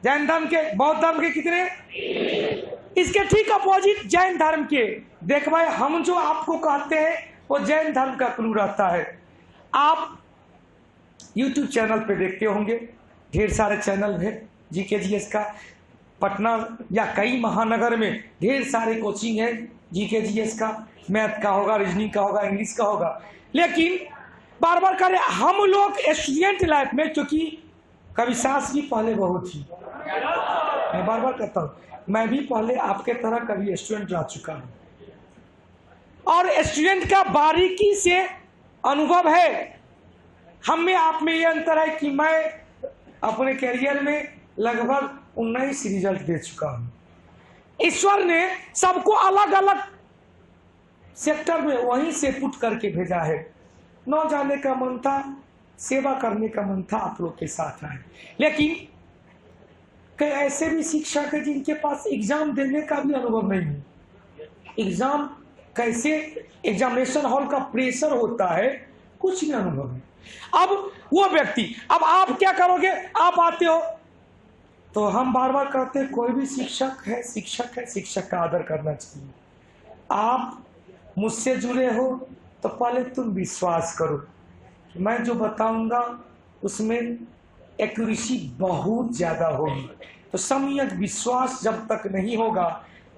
जैन धर्म के, बौद्ध धर्म के कितने? इसके ठीक अपोजिट जैन धर्म के। देख भाई, हम जो आपको कहते हैं वो जैन धर्म का क्लू रहता है। आप YouTube चैनल पे देखते होंगे, ढेर सारे चैनल है GK/GS का। पटना या कई महानगर में ढेर सारे कोचिंग है GK/GS का। मैथ का होगा, रीजनिंग का होगा, इंग्लिश का होगा। लेकिन बार बार करें हम लोग स्टूडेंट लाइफ में, क्योंकि कभी सास भी पहले बहुत थी, मैं बार बार कहता हूँ, मैं भी पहले आपके तरह कभी स्टूडेंट रह चुका हूँ। और स्टूडेंट का बारीकी से अनुभव है। हम में आप में ये अंतर है कि मैं अपने करियर में लगभग 19 रिजल्ट दे चुका हूं। ईश्वर ने सबको अलग अलग सेक्टर में वहीं से पुट करके भेजा है। न जाने का मन था, सेवा करने का मन था, आप लोग के साथ आए। लेकिन कई ऐसे भी शिक्षक है जिनके पास एग्जाम देने का भी अनुभव नहीं है। एग्जाम कैसे, एग्जामिनेशन हॉल का प्रेशर होता है, कुछ नहीं अनुभव है। अब वो व्यक्ति, अब आप क्या करोगे? आप आते हो तो हम बार बार कहते हैं कोई भी शिक्षक है, शिक्षक है, शिक्षक का आदर करना चाहिए। आप मुझसे जुड़े हो तो पहले तुम विश्वास करो, मैं जो बताऊंगा उसमें एक्यूरेसी बहुत ज्यादा होगी। तो सम्यक विश्वास जब तक नहीं होगा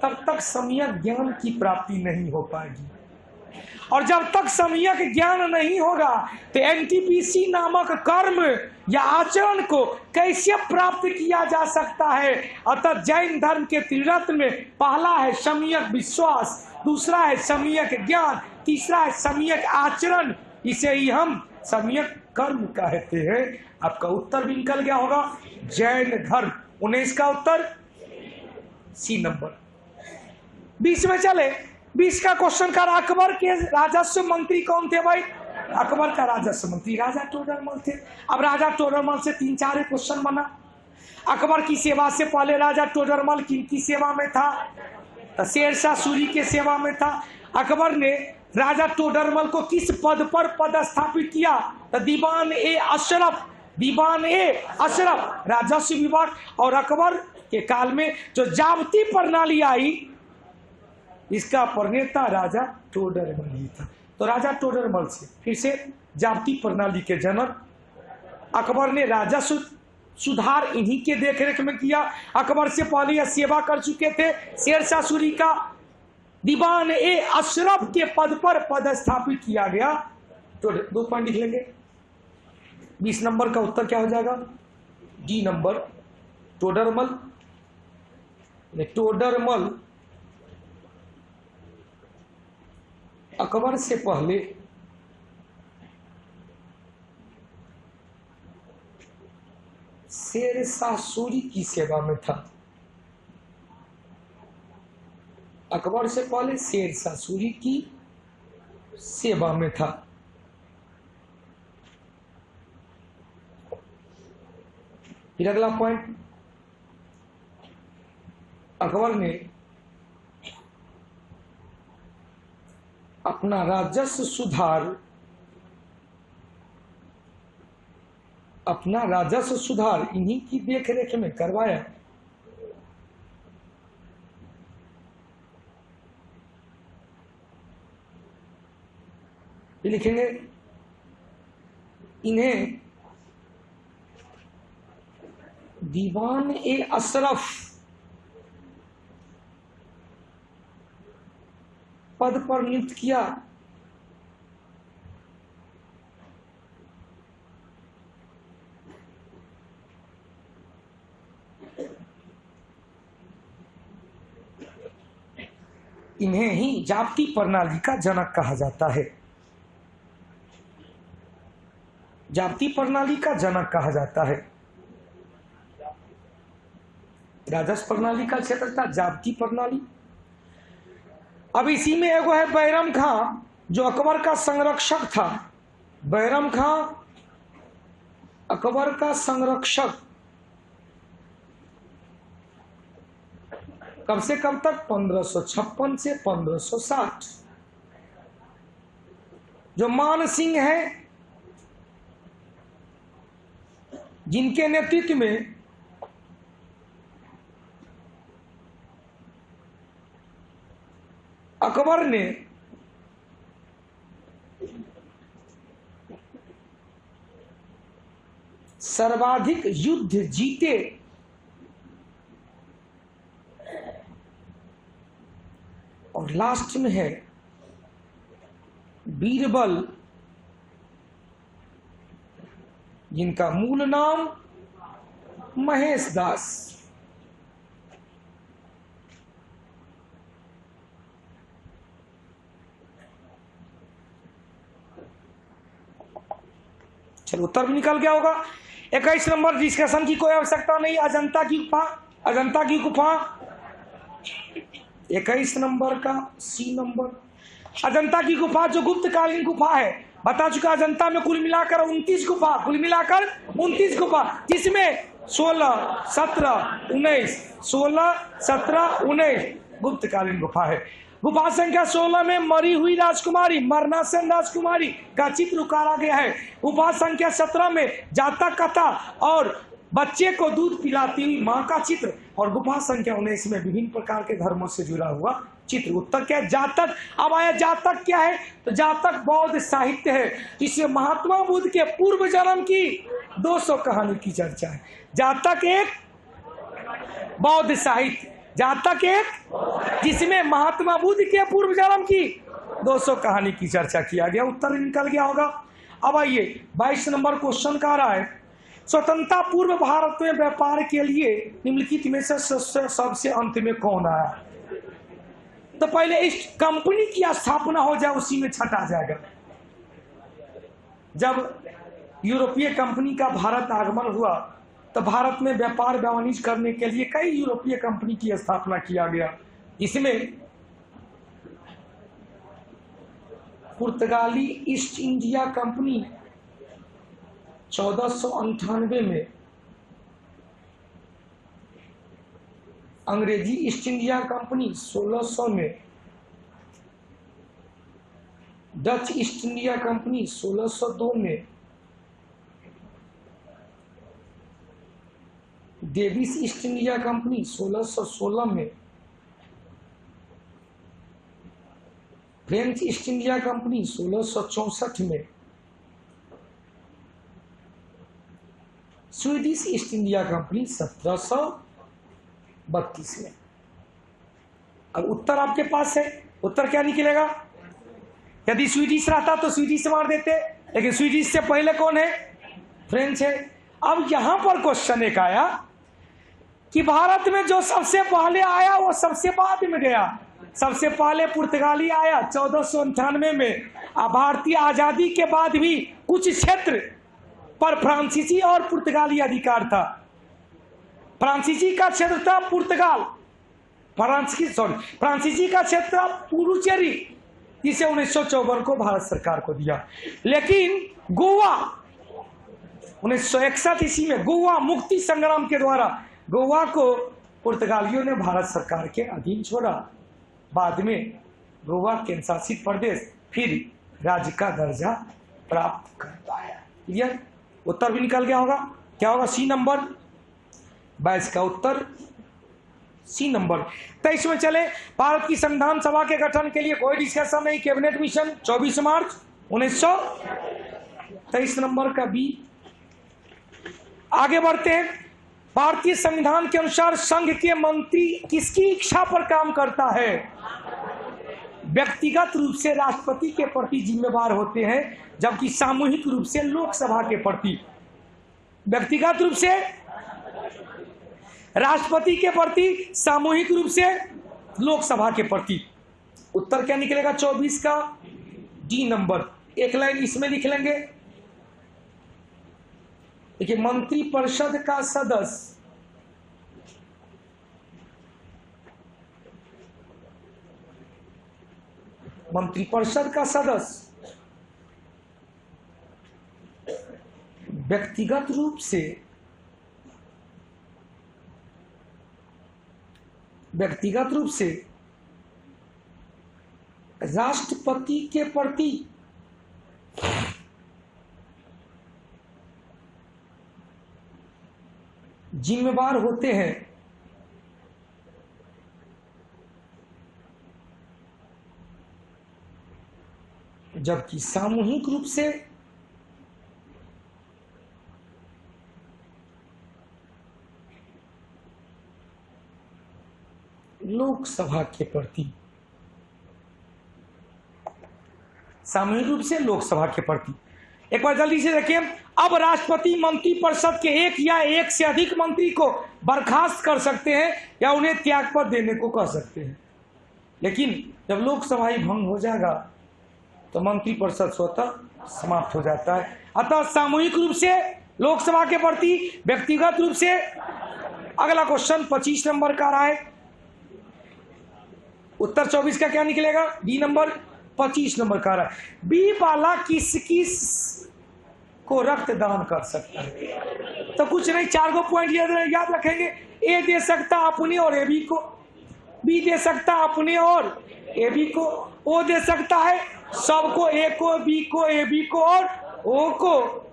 तब तक सम्यक ज्ञान की प्राप्ति नहीं हो पाएगी। और जब तक सम्यक ज्ञान नहीं होगा तो NTPC नामक कर्म या आचरण को कैसे प्राप्त किया जा सकता है? अतः जैन धर्म के त्रिरत्न में पहला है सम्यक विश्वास, दूसरा है सम्यक ज्ञान, तीसरा है सम्यक आचरण। इसे ही हम सम्यक कर्म कहते हैं। आपका उत्तर भी निकल गया होगा, जैन धर्म। 19 का उत्तर सी नंबर। 20 में चले। 20 का क्वेश्चन का, अकबर के राजस्व मंत्री कौन थे भाई? अकबर का राजस्व मंत्री राजा टोडरमल थे। अब राजा टोडरमल से 3-4 क्वेश्चन बना। अकबर की सेवा से पहले राजा टोडरमल किनकी सेवा में था? तो शेरशाह सूरी के सेवा में था। अकबर ने राजा टोडरमल को किस पद पर पदस्थापित किया? तो दीवान-ए-अशरफ, दीवान-ए-अशरफ, राजस्व विभाग। और अकबर के काल में जो जाब्ती प्रणाली आई, इसका प्रणेता राजा टोडरमल ही था। तो राजा टोडरमल से फिर से जाब्ती प्रणाली के जनक अकबर ने राजस्व सुधार इन्हीं के देखरेख में किया। अकबर से पहले यह सेवा कर चुके थे। शेरशाह सूरी का दीवान-ए-अशरफ के पद पर पदस्थापित किया गया। तो 2 पॉइंट लिख लेंगे। 20 नंबर का उत्तर क्या हो जाएगा? D number, Todarmal. टोडरमल अकबर से पहले शेरशाह सूरी की सेवा में था। अकबर से पहले शेरशाह सूरी की सेवा में था। फिर अगला पॉइंट, अकबर ने अपना राजस्व सुधार इन्हीं की देखरेख में करवाया। लिखेंगे इन्हें दीवान ए अशरफ पद पर नियुक्त किया। इन्हें ही जाति प्रणाली का जनक कहा जाता है। जाति प्रणाली का जनक कहा जाता है। राजस्व प्रणाली का क्षेत्र था जाति प्रणाली। अब इसी में एगो है बैरम खां जो अकबर का संरक्षक था। बैरम खां अकबर का संरक्षक कब से कब तक? 1556 से 1560। जो मान सिंह है जिनके नेतृत्व में अकबर ने सर्वाधिक युद्ध जीते और लास्ट में है बीरबल जिनका मूल नाम महेश दास। चलो उत्तर भी निकल गया होगा। 21 नंबर डिस्कशन की कोई आवश्यकता नहीं। अजंता की गुफा 21 नंबर का सी नंबर। अजंता की गुफा जो गुप्तकालीन गुफा है, बता चुका। अजंता में कुल मिलाकर 29 गुफा जिसमें 16, 17, 19 गुप्तकालीन गुफा है। गुफा संख्या 16 में मरी हुई राजकुमारी, मरणासन राजकुमारी का चित्र उतारा गया है। गुफा संख्या 17 में जातक कथा और बच्चे को दूध पिलाती हुई मां का चित्र, और गुफा संख्या 19 में विभिन्न प्रकार के धर्मों से जुड़ा हुआ चित्र। उत्तर क्या है? जातक। अब आया जातक क्या है? तो जातक बौद्ध साहित्य है जिसमें महात्मा बुद्ध के पूर्व जन्म की 200 कहानी की चर्चा है। जातक एक बौद्ध साहित्य, जातक एक जिसमें महात्मा बुद्ध के पूर्व जन्म की 200 कहानी की चर्चा किया गया। उत्तर निकल गया होगा। अब आइए 22 नंबर क्वेश्चन का रहा है, स्वतंत्रता पूर्व भारत में व्यापार के लिए निम्नलिखित में से सबसे अंत में कौन आया? तो पहले इस कंपनी की स्थापना हो जाए उसी में छटा जाएगा। जब यूरोपीय कंपनी का भारत आगमन हुआ तो भारत में व्यापार वाणिज्य करने के लिए कई यूरोपीय कंपनी की स्थापना किया गया। इसमें पुर्तगाली ईस्ट इंडिया कंपनी 1498 में, अंग्रेजी ईस्ट इंडिया कंपनी 1600 में, डच ईस्ट इंडिया कंपनी 1602 में, डेविस ईस्ट इंडिया कंपनी 1616 में, फ्रेंच ईस्ट इंडिया कंपनी 1664 में, स्वीडिश ईस्ट इंडिया कंपनी 1732 में। अब उत्तर आपके पास है। उत्तर क्या निकलेगा? यदि स्वीडिश रहता तो स्वीडिश मार देते, लेकिन स्वीडिश से पहले कौन है? फ्रेंच है। अब यहां पर क्वेश्चन एक आया कि भारत में जो सबसे पहले आया वो सबसे बाद में गया। सबसे पहले पुर्तगाली आया 1498 में। भारतीय आजादी के बाद भी कुछ क्षेत्र पर फ्रांसीसी और पुर्तगाली अधिकार था। फ्रांसीसी का क्षेत्र था पुर्तगाल, फ्रांसीसी का क्षेत्र था पुडुचेरी, जिसे 1954 को भारत सरकार को दिया। लेकिन गोवा 1961 ईस्वी में गोवा मुक्ति संग्राम के द्वारा गोवा को पुर्तगालियों ने भारत सरकार के अधीन छोड़ा, बाद में गोवा केंद्र शासित प्रदेश फिर राज्य का दर्जा प्राप्त कर पाया। क्लियर? उत्तर भी निकल गया होगा। क्या होगा? सी नंबर 22 का उत्तर सी नंबर। 23 में चले, भारत की संविधान सभा के गठन के लिए कोई डिस्कशन नहीं, कैबिनेट मिशन 24 मार्च 1923 नंबर का बी। आगे बढ़ते हैं। भारतीय संविधान के अनुसार संघ के मंत्री किसकी इच्छा पर काम करता है? व्यक्तिगत रूप से राष्ट्रपति के प्रति जिम्मेदार होते हैं, जबकि सामूहिक रूप से लोकसभा के प्रति। व्यक्तिगत रूप से राष्ट्रपति के प्रति, सामूहिक रूप से लोकसभा के प्रति। उत्तर क्या निकलेगा 24 का? D number. एक लाइन इसमें लिख लेंगे। देखिए, मंत्रिपरिषद का सदस्य व्यक्तिगत रूप से राष्ट्रपति के प्रति जिम्मेदार होते हैं, जबकि सामूहिक रूप से लोकसभा के प्रति। सामूहिक रूप से लोकसभा के प्रति। एक बार जल्दी से देखिए। अब राष्ट्रपति मंत्रिपरिषद के एक या एक से अधिक मंत्री को बर्खास्त कर सकते हैं या उन्हें त्यागपत्र देने को कह सकते हैं, लेकिन जब लोकसभा ही भंग हो जाएगा तो मंत्रिपरिषद स्वतः समाप्त हो जाता है। अतः सामूहिक रूप से लोकसभा के प्रति, व्यक्तिगत रूप से। अगला क्वेश्चन 25 नंबर का रहा है। उत्तर 24 का क्या निकलेगा? D number. 25 नंबर का रहा है। बी वाला किस को रक्तदान कर सकता है? तो कुछ नहीं, 4 गो पॉइंट याद रखेंगे। ए दे सकता अपने और ए बी को, बी दे सकता अपने और ए बी को, ओ दे सकता है सबको, ए को, बी को, ए बी को और ओ को,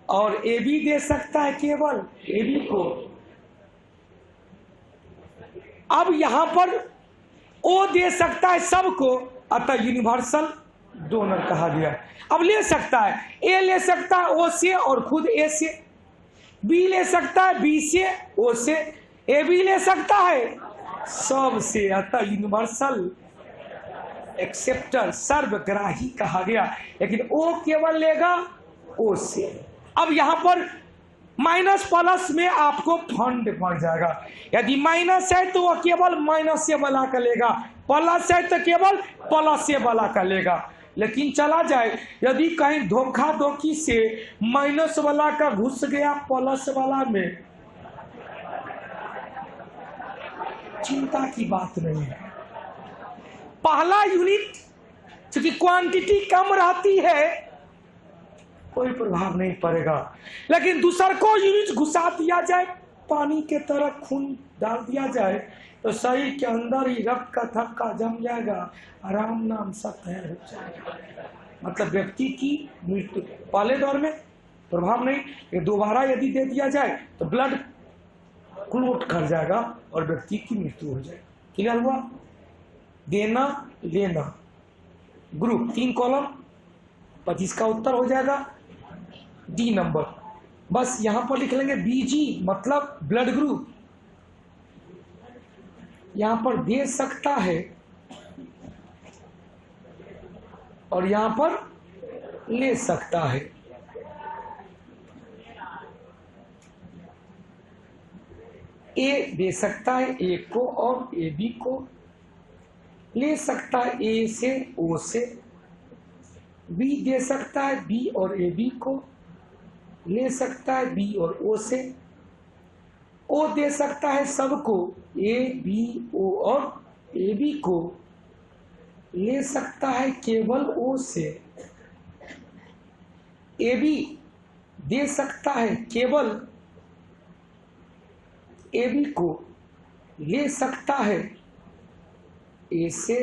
और ए बी दे सकता है केवल ए बी को। अब यहां पर ओ दे सकता है सबको, अतः यूनिवर्सल डोनर कहा गया। अब ले सकता है, ए ले सकता है ओ से और खुद ए से, बी ले सकता है बी से, ओ से, ए बी ले सकता है सब से, अतः यूनिवर्सल एक्सेप्टर, सर्वग्राही कहा गया। लेकिन ओ केवल लेगा ओ से। अब यहां पर माइनस प्लस में आपको फंड बढ़ जाएगा। यदि माइनस है तो वह केवल माइनस से वाला का लेगा, प्लस है तो केवल प्लस से वाला का लेगा। लेकिन चला जाए, यदि कहीं धोखा धोखी से माइनस वाला का घुस गया प्लस वाला में, चिंता की बात नहीं है। पहला यूनिट क्योंकि क्वांटिटी कम रहती है, कोई प्रभाव नहीं पड़ेगा। लेकिन दूसर को यूनिट घुसा दिया जाए, पानी के तरह खून डाल दिया जाए, तो शरीर के अंदर ही रक्त का थक्का जम जाएगा, आराम नाम सब तैयार हो जाएगा। मतलब व्यक्ति की मृत्यु पहले दौर में प्रभाव नहीं, दोबारा यदि दे दिया जाए तो ब्लड क्लोट कर जाएगा और व्यक्ति की मृत्यु हो जाएगी। क्लियर हुआ? देना लेना ग्रुप 3 कॉलम, 25 का उत्तर हो जाएगा डी नंबर। बस यहां पर लिख लेंगे बीजी मतलब ब्लड ग्रुप। यहां पर दे सकता है और यहां पर ले सकता है। ए दे सकता है ए को और ए बी को, ले सकता है ए से ओ से, बी दे सकता है बी और ए बी को, ले सकता है बी और ओ से, ओ दे सकता है सबको ए बी ओ और ए बी को, ले सकता है केवल ओ से, ए बी दे सकता है केवल ए बी को ले सकता है ए से,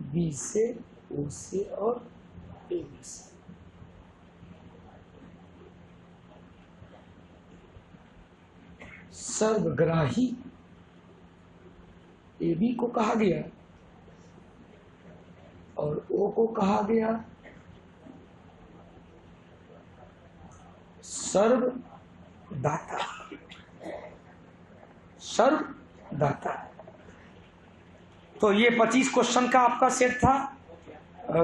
बी से, ओ से और ए बी से। सर्वग्राही ए बी को कहा गया और ओ को कहा गया सर्वदाता। सर्वदाता। तो ये 25 क्वेश्चन का आपका सेट था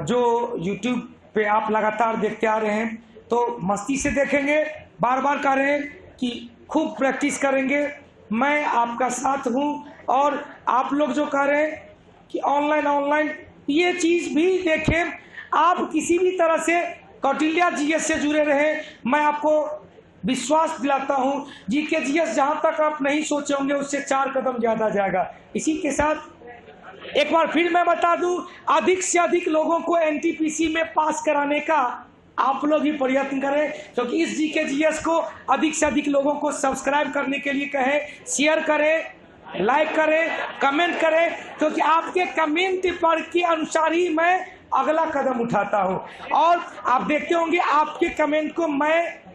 जो YouTube पे आप लगातार देखते आ रहे हैं। तो मस्ती से देखेंगे, बार बार कह रहे हैं कि खूब प्रैक्टिस करेंगे। मैं आपका साथ हूं और आप लोग जो कह रहे हैं कि ऑनलाइन ये चीज भी देखें। आप किसी भी तरह से कौटिल्य जीएस से जुड़े रहे। मैं आपको विश्वास दिलाता हूं जीके जीएस जहां तक आप नहीं सोचे होंगे उससे 4 कदम ज्यादा जाएगा। इसी के साथ एक बार फिर मैं बता दूं, अधिक से अधिक लोगों को एनटीपीसी में पास कराने का आप लोग ही प्रयत्न करें, क्योंकि इस जीके जीएस को अधिक से अधिक लोगों को सब्सक्राइब करने के लिए कहें, शेयर करें, लाइक करें, कमेंट करें, क्योंकि आपके कमेंट पर के अनुसार ही मैं अगला कदम उठाता हूं। और आप देखते होंगे आपके कमेंट को, मैं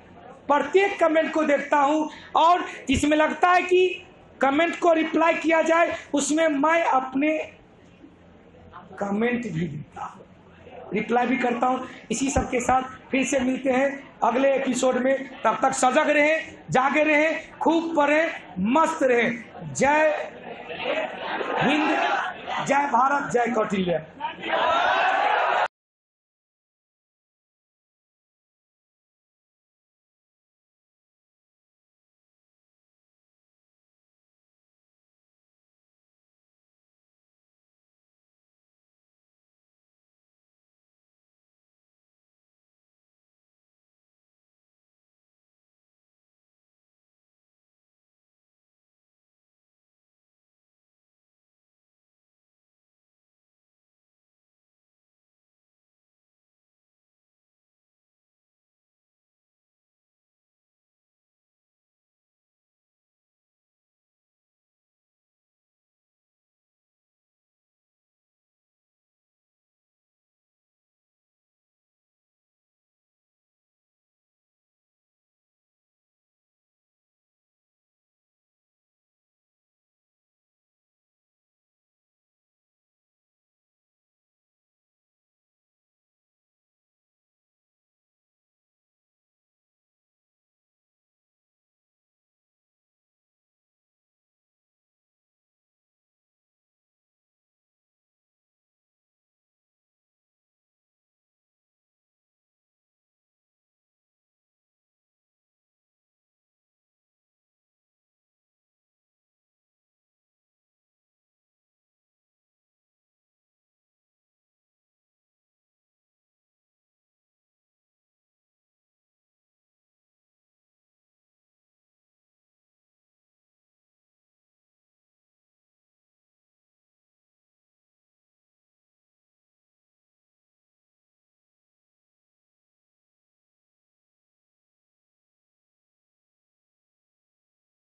प्रत्येक कमेंट को देखता हूं और जिसमें लगता है कि कमेंट को रिप्लाई किया जाए उसमें मैं अपने कमेंट भी देता हूं, रिप्लाई भी करता हूं। इसी सब के साथ फिर से मिलते हैं अगले एपिसोड में। तब तक सजग रहें, जागे रहें, खूब पढ़ें, मस्त रहें। जय हिंद, जय भारत, जय कौटिल्य।